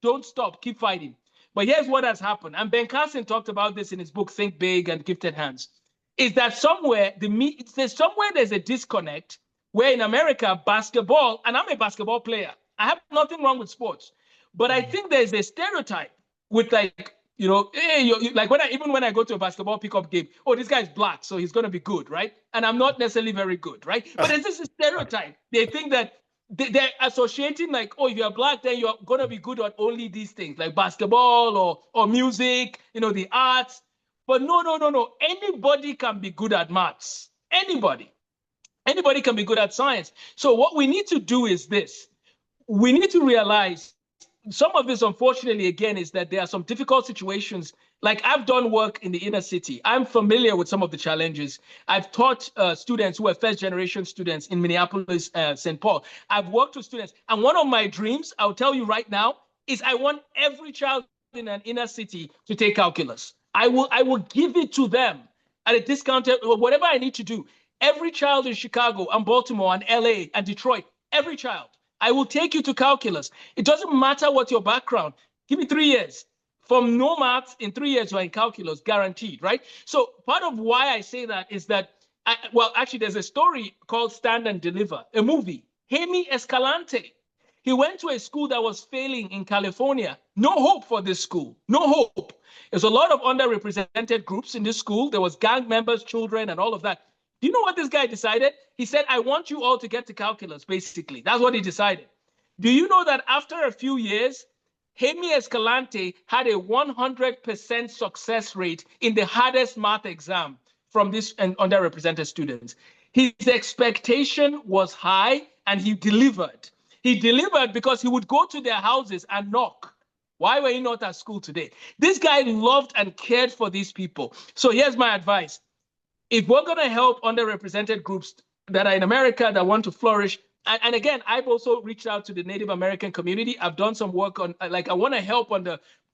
Speaker 2: don't stop, keep fighting. But here's what has happened. And Ben Carson talked about this in his book, Think Big and Gifted Hands, is that somewhere there's a disconnect where in America, basketball, and I'm a basketball player, I have nothing wrong with sports, but I think there's a stereotype with like like even when I go to a basketball pickup game, oh, this guy's black, so he's going to be good, right? And I'm not necessarily very good, right? But there's this stereotype. They think that they're associating like, oh, if you're black, then you're going to be good at only these things, like basketball or music, the arts. But no. Anybody can be good at maths. Anybody can be good at science. So what we need to do is this. We need to realize some of this, unfortunately, again, is that there are some difficult situations. Like I've done work in the inner city. I'm familiar with some of the challenges. I've taught students who are first-generation students in Minneapolis, St. Paul. I've worked with students. And one of my dreams, I'll tell you right now, is I want every child in an inner city to take calculus. I will give it to them at a discounted, whatever I need to do. Every child in Chicago and Baltimore and LA and Detroit, every child. I will take you to calculus. It doesn't matter what your background. Give me 3 years. From no maths, in 3 years, you're in calculus, guaranteed, right? So part of why I say that is that, actually, there's a story called Stand and Deliver, a movie. Jaime Escalante. He went to a school that was failing in California. No hope for this school. No hope. There's a lot of underrepresented groups in this school. There was gang members, children, and all of that. Do you know what this guy decided? He said, I want you all to get to calculus, basically. That's what he decided. Do you know that after a few years, Jaime Escalante had a 100% success rate in the hardest math exam from these underrepresented students? His expectation was high, and he delivered. He delivered because he would go to their houses and knock. Why were you not at school today? This guy loved and cared for these people. So here's my advice. If we're going to help underrepresented groups that are in America that want to flourish, and again, I've also reached out to the Native American community. I've done some work on, I want to help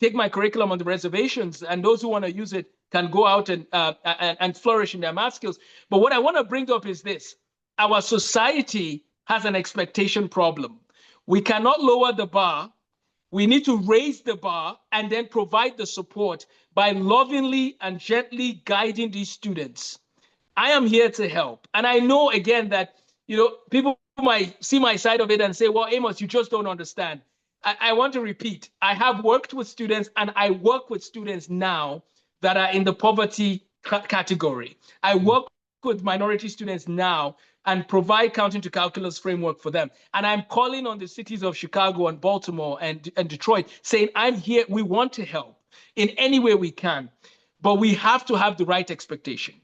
Speaker 2: take my curriculum on the reservations, and those who want to use it can go out and flourish in their math skills. But what I want to bring up is this. Our society has an expectation problem. We cannot lower the bar. We need to raise the bar and then provide the support by lovingly and gently guiding these students. I am here to help. And I know, again, that people might see my side of it and say, well, Amos, you just don't understand. I want to repeat, I have worked with students, and I work with students now that are in the poverty category. I work with minority students now and provide counting to calculus framework for them. And I'm calling on the cities of Chicago and Baltimore and Detroit, saying, I'm here, we want to help in any way we can, but we have to have the right expectation.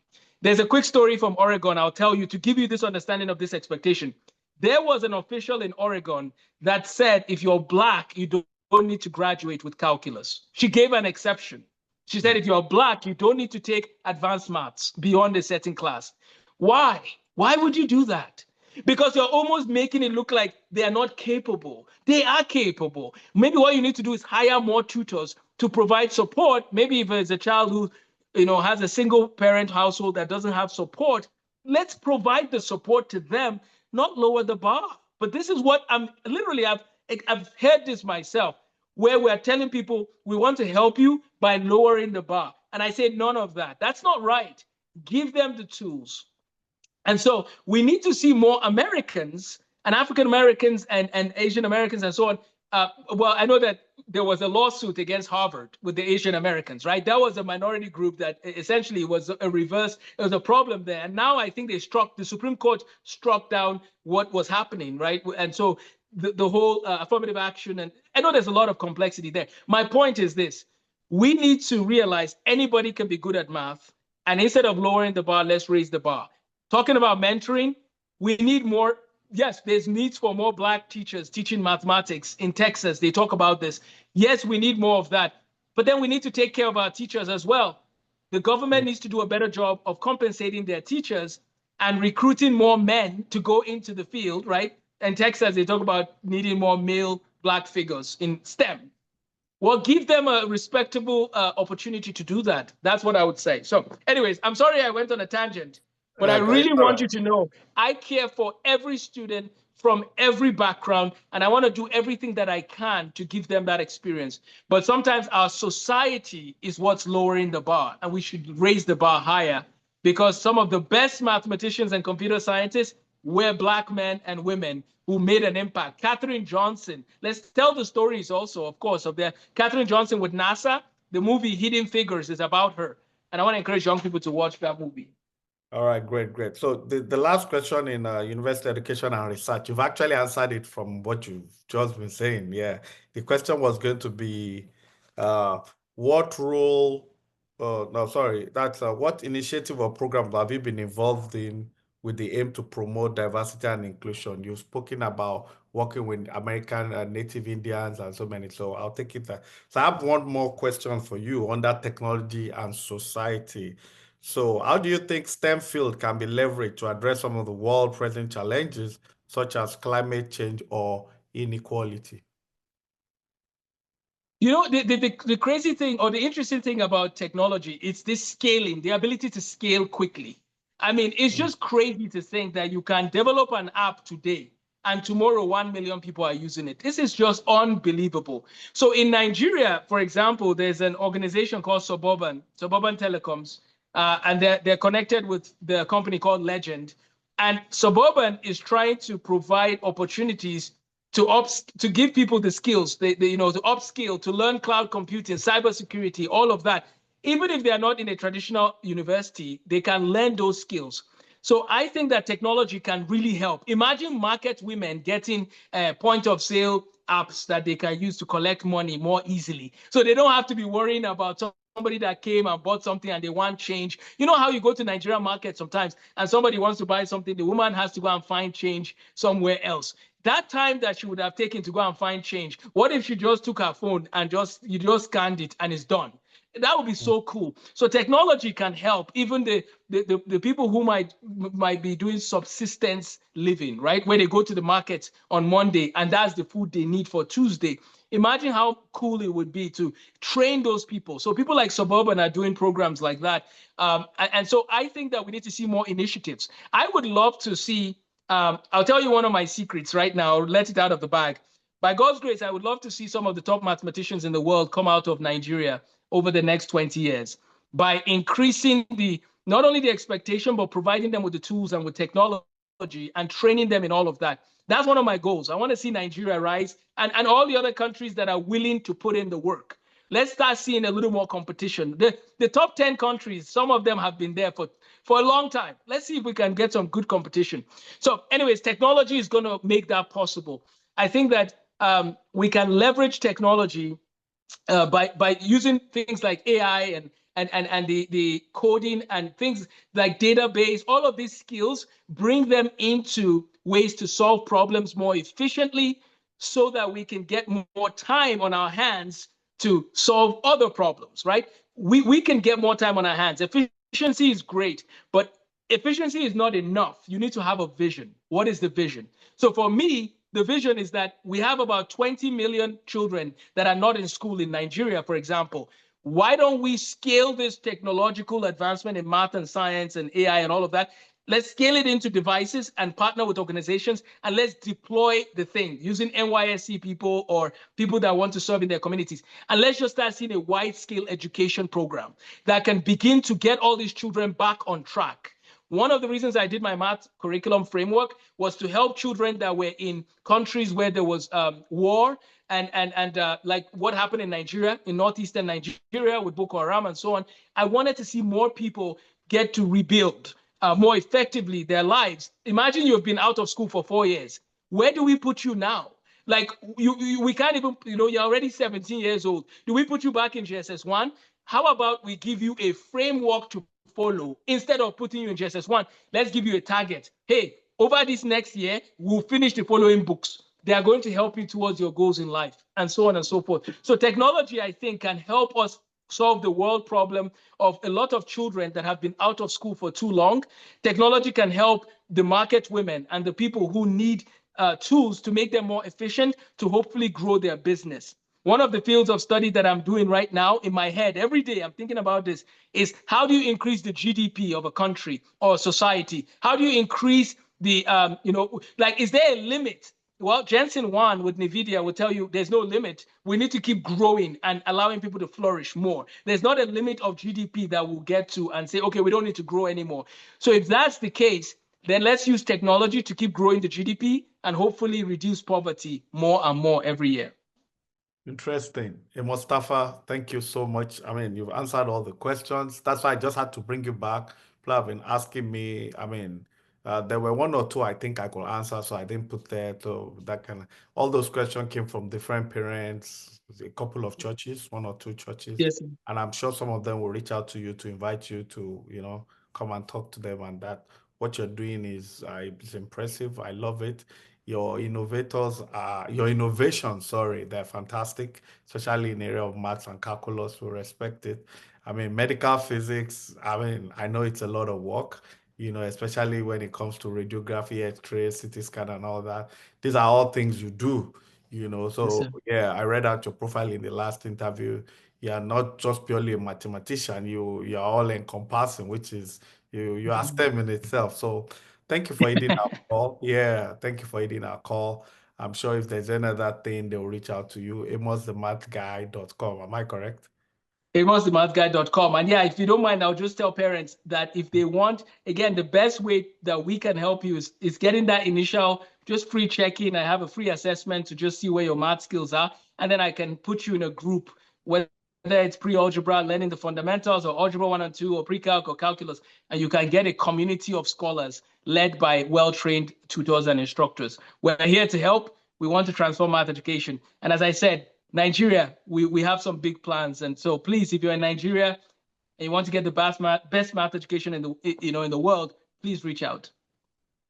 Speaker 2: There's a quick story from Oregon I'll tell you to give you this understanding of this expectation. There was an official in Oregon that said, if you're Black, you don't need to graduate with calculus. She gave an exception. She said, if you're Black, you don't need to take advanced maths beyond a certain class. Why? Why would you do that? Because you're almost making it look like they are not capable. They are capable. Maybe what you need to do is hire more tutors to provide support. Maybe if it's a child who has a single parent household that doesn't have support, let's provide the support to them, not lower the bar. But this is what I've heard this myself, where we're telling people we want to help you by lowering the bar. And I say none of that. That's not right. Give them the tools. And so we need to see more Americans and African Americans and Asian Americans and so on. Well, I know that there was a lawsuit against Harvard with the Asian Americans, right? That was a minority group that essentially was a reverse. There was a problem there. And now I think the Supreme Court struck down what was happening, right? And so the whole affirmative action, and I know there's a lot of complexity there. My point is this. We need to realize anybody can be good at math. And instead of lowering the bar, let's raise the bar. Talking about mentoring, we need more. Yes, there's needs for more Black teachers teaching mathematics in Texas. They talk about this. Yes, we need more of that. But then we need to take care of our teachers as well. The government needs to do a better job of compensating their teachers and recruiting more men to go into the field, right? In Texas, they talk about needing more male Black figures in STEM. Well, give them a respectable opportunity to do that. That's what I would say. So anyways, I'm sorry I went on a tangent. But I really want you to know, I care for every student from every background, and I want to do everything that I can to give them that experience. But sometimes our society is what's lowering the bar, and we should raise the bar higher, because some of the best mathematicians and computer scientists were Black men and women who made an impact. Katherine Johnson, let's tell the stories also, of course, of Katherine Johnson with NASA. The movie Hidden Figures is about her. And I want to encourage young people to watch that movie.
Speaker 1: All right, great, great. So the last question in university education and research, you've actually answered it from what you've just been saying. Yeah, the question was going to be, what role? No, sorry, that's what initiative or program have you been involved in with the aim to promote diversity and inclusion? You've spoken about working with American Native Indians and so many. So I'll take it. So I have one more question for you under technology and society. So how do you think STEM field can be leveraged to address some of the world-present challenges, such as climate change or inequality?
Speaker 2: You know, the crazy thing or the interesting thing about technology, it's this scaling, the ability to scale quickly. I mean, it's just crazy to think that you can develop an app today and tomorrow 1 million people are using it. This is just unbelievable. So in Nigeria, for example, there's an organization called Suburban Telecoms, and they're connected with the company called Legend. And Suburban is trying to provide opportunities to give people the skills, to upskill, to learn cloud computing, cybersecurity, all of that. Even if they are not in a traditional university, they can learn those skills. So I think that technology can really help. Imagine market women getting point of sale apps that they can use to collect money more easily. So they don't have to be worrying about somebody that came and bought something and they want change. You know how you go to Nigerian market sometimes and somebody wants to buy something, the woman has to go and find change somewhere else. That time that she would have taken to go and find change, what if she just took her phone and you just scanned it and it's done? That would be so cool. So technology can help even the people who might be doing subsistence living, right? Where they go to the market on Monday and that's the food they need for Tuesday. Imagine how cool it would be to train those people. So people like Suburban are doing programs like that. And so I think that we need to see more initiatives. I would love to see, I'll tell you one of my secrets right now, let it out of the bag. By God's grace, I would love to see some of the top mathematicians in the world come out of Nigeria over the next 20 years by increasing not only the expectation, but providing them with the tools and with technology and training them in all of that. That's one of my goals. I want to see Nigeria rise and all the other countries that are willing to put in the work. Let's start seeing a little more competition. The top 10 countries, some of them have been there for a long time. Let's see if we can get some good competition. So anyways, technology is going to make that possible. I think that we can leverage technology by using things like AI and the coding and things like database, all of these skills, bring them into ways to solve problems more efficiently so that we can get more time on our hands to solve other problems, right? We can get more time on our hands. Efficiency is great, but efficiency is not enough. You need to have a vision. What is the vision? So for me, the vision is that we have about 20 million children that are not in school in Nigeria, for example. Why don't we scale this technological advancement in math and science and AI and all of that? Let's scale it into devices and partner with organizations, and let's deploy the thing using NYSC people or people that want to serve in their communities. And let's just start seeing a wide-scale education program that can begin to get all these children back on track. One of the reasons I did my math curriculum framework was to help children that were in countries where there was war and like what happened in Nigeria, in northeastern Nigeria with Boko Haram and so on. I wanted to see more people get to rebuild more effectively their lives. Imagine you've been out of school for 4 years. Where do we put you now? Like we can't even, you're already 17 years old. Do we put you back in GSS1? How about we give you a framework to follow instead of putting you in GSS1? Let's give you a target. Hey, over this next year, we'll finish the following books. They are going to help you towards your goals in life and so on and so forth. So technology, I think, can help us solve the world problem of a lot of children that have been out of school for too long. Technology can help the market women and the people who need tools to make them more efficient to hopefully grow their business. One of the fields of study that I'm doing right now in my head, every day I'm thinking about this, is how do you increase the GDP of a country or a society? How do you increase the, is there a limit? Well, Jensen Huang with NVIDIA will tell you there's no limit. We need to keep growing and allowing people to flourish more. There's not a limit of GDP that we'll get to and say, okay, we don't need to grow anymore. So if that's the case, then let's use technology to keep growing the GDP and hopefully reduce poverty more and more every year.
Speaker 1: Interesting. Amos Tarfa, thank you so much. I mean, you've answered all the questions. That's why I just had to bring you back. People have been asking me. I mean, there were one or two I think I could answer, so I didn't put there. So that kind of all those questions came from different parents, a couple of churches, one or two churches,
Speaker 2: Yes, sir.
Speaker 1: and I'm sure some of them will reach out to you to invite you to, come and talk to them. And that what you're doing is impressive. I love it. Your innovations, sorry, they're fantastic, especially in the area of maths and calculus. We respect it. I mean, medical physics, I mean, I know it's a lot of work, especially when it comes to radiography, X-ray, CT scan, and all that. These are all things you do,
Speaker 2: Yes,
Speaker 1: So
Speaker 2: sir.
Speaker 1: yeah, I read out your profile in the last interview. You are not just purely a mathematician, you're all encompassing, which is you are STEM in itself. So thank you for hitting our call. Yeah, thank you for hitting our call. I'm sure if there's any other thing, they'll reach out to you. AmosTheMathGuy.com. Am I correct?
Speaker 2: AmosTheMathGuy.com. And yeah, if you don't mind, I'll just tell parents that if they want, again, the best way that we can help you is getting that initial, just free check-in. I have a free assessment to just see where your math skills are. And then I can put you in a group, whether it's pre-algebra, learning the fundamentals, or algebra 1 and 2, or pre-calc or calculus. And you can get a community of scholars led by well-trained tutors and instructors. We're here to help. We want to transform math education. And as I said, Nigeria, we have some big plans. And so please, if you're in Nigeria and you want to get the best math education in the world, please reach out.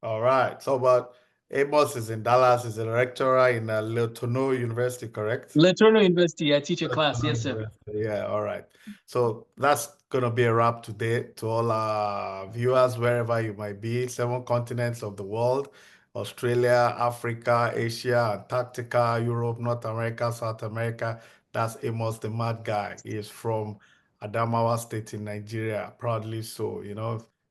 Speaker 1: All right. So, but Amos is in Dallas, is a lecturer in Letono University, correct?
Speaker 2: Letourneau University, I teach a class. Yes, sir.
Speaker 1: Yeah, all right. So that's gonna be a wrap today to all our viewers, wherever you might be, 7 continents of the world, Australia, Africa, Asia, Antarctica, Europe, North America, South America. That's Amos the Mad Guy. He is from Adamawa State in Nigeria, proudly so.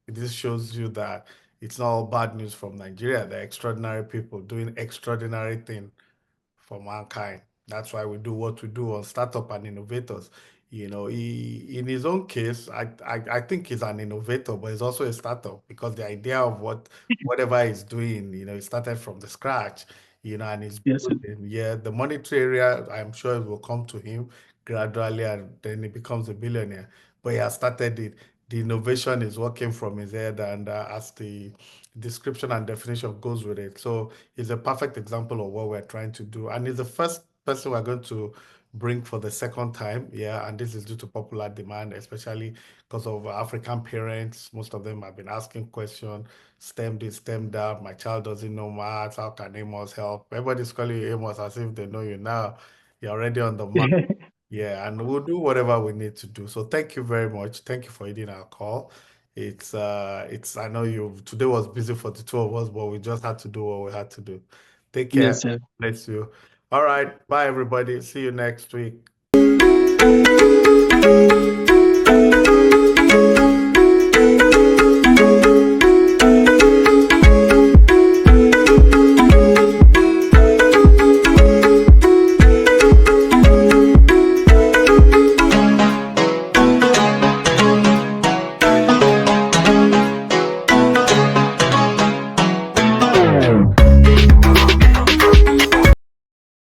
Speaker 1: This shows you that it's not all bad news from Nigeria. They're extraordinary people doing extraordinary things for mankind. That's why we do what we do on Startup and Innovators. In his own case, I think he's an innovator, but he's also a startup because the idea of whatever he's doing, he started from the scratch, and he's
Speaker 2: Yes, sir.
Speaker 1: building. Yeah, the monetary area, I'm sure it will come to him gradually, and then he becomes a billionaire. But he has started it. The innovation is working from his head, and as the description and definition goes with it. So he's a perfect example of what we're trying to do. And he's the first person we're going to bring for the second time. Yeah. And this is due to popular demand, especially because of African parents. Most of them have been asking questions, STEM this, STEM that. My child doesn't know maths. How can Amos help? Everybody's calling you Amos as if they know you now. You're already on the mark. Yeah, and we'll do whatever we need to do. So thank you very much. Thank you for hitting our call. It's I know you today was busy for the two of us, but we just had to do what we had to do. Take care.
Speaker 2: Yes, sir.
Speaker 1: Bless you. All right. Bye everybody. See you next week.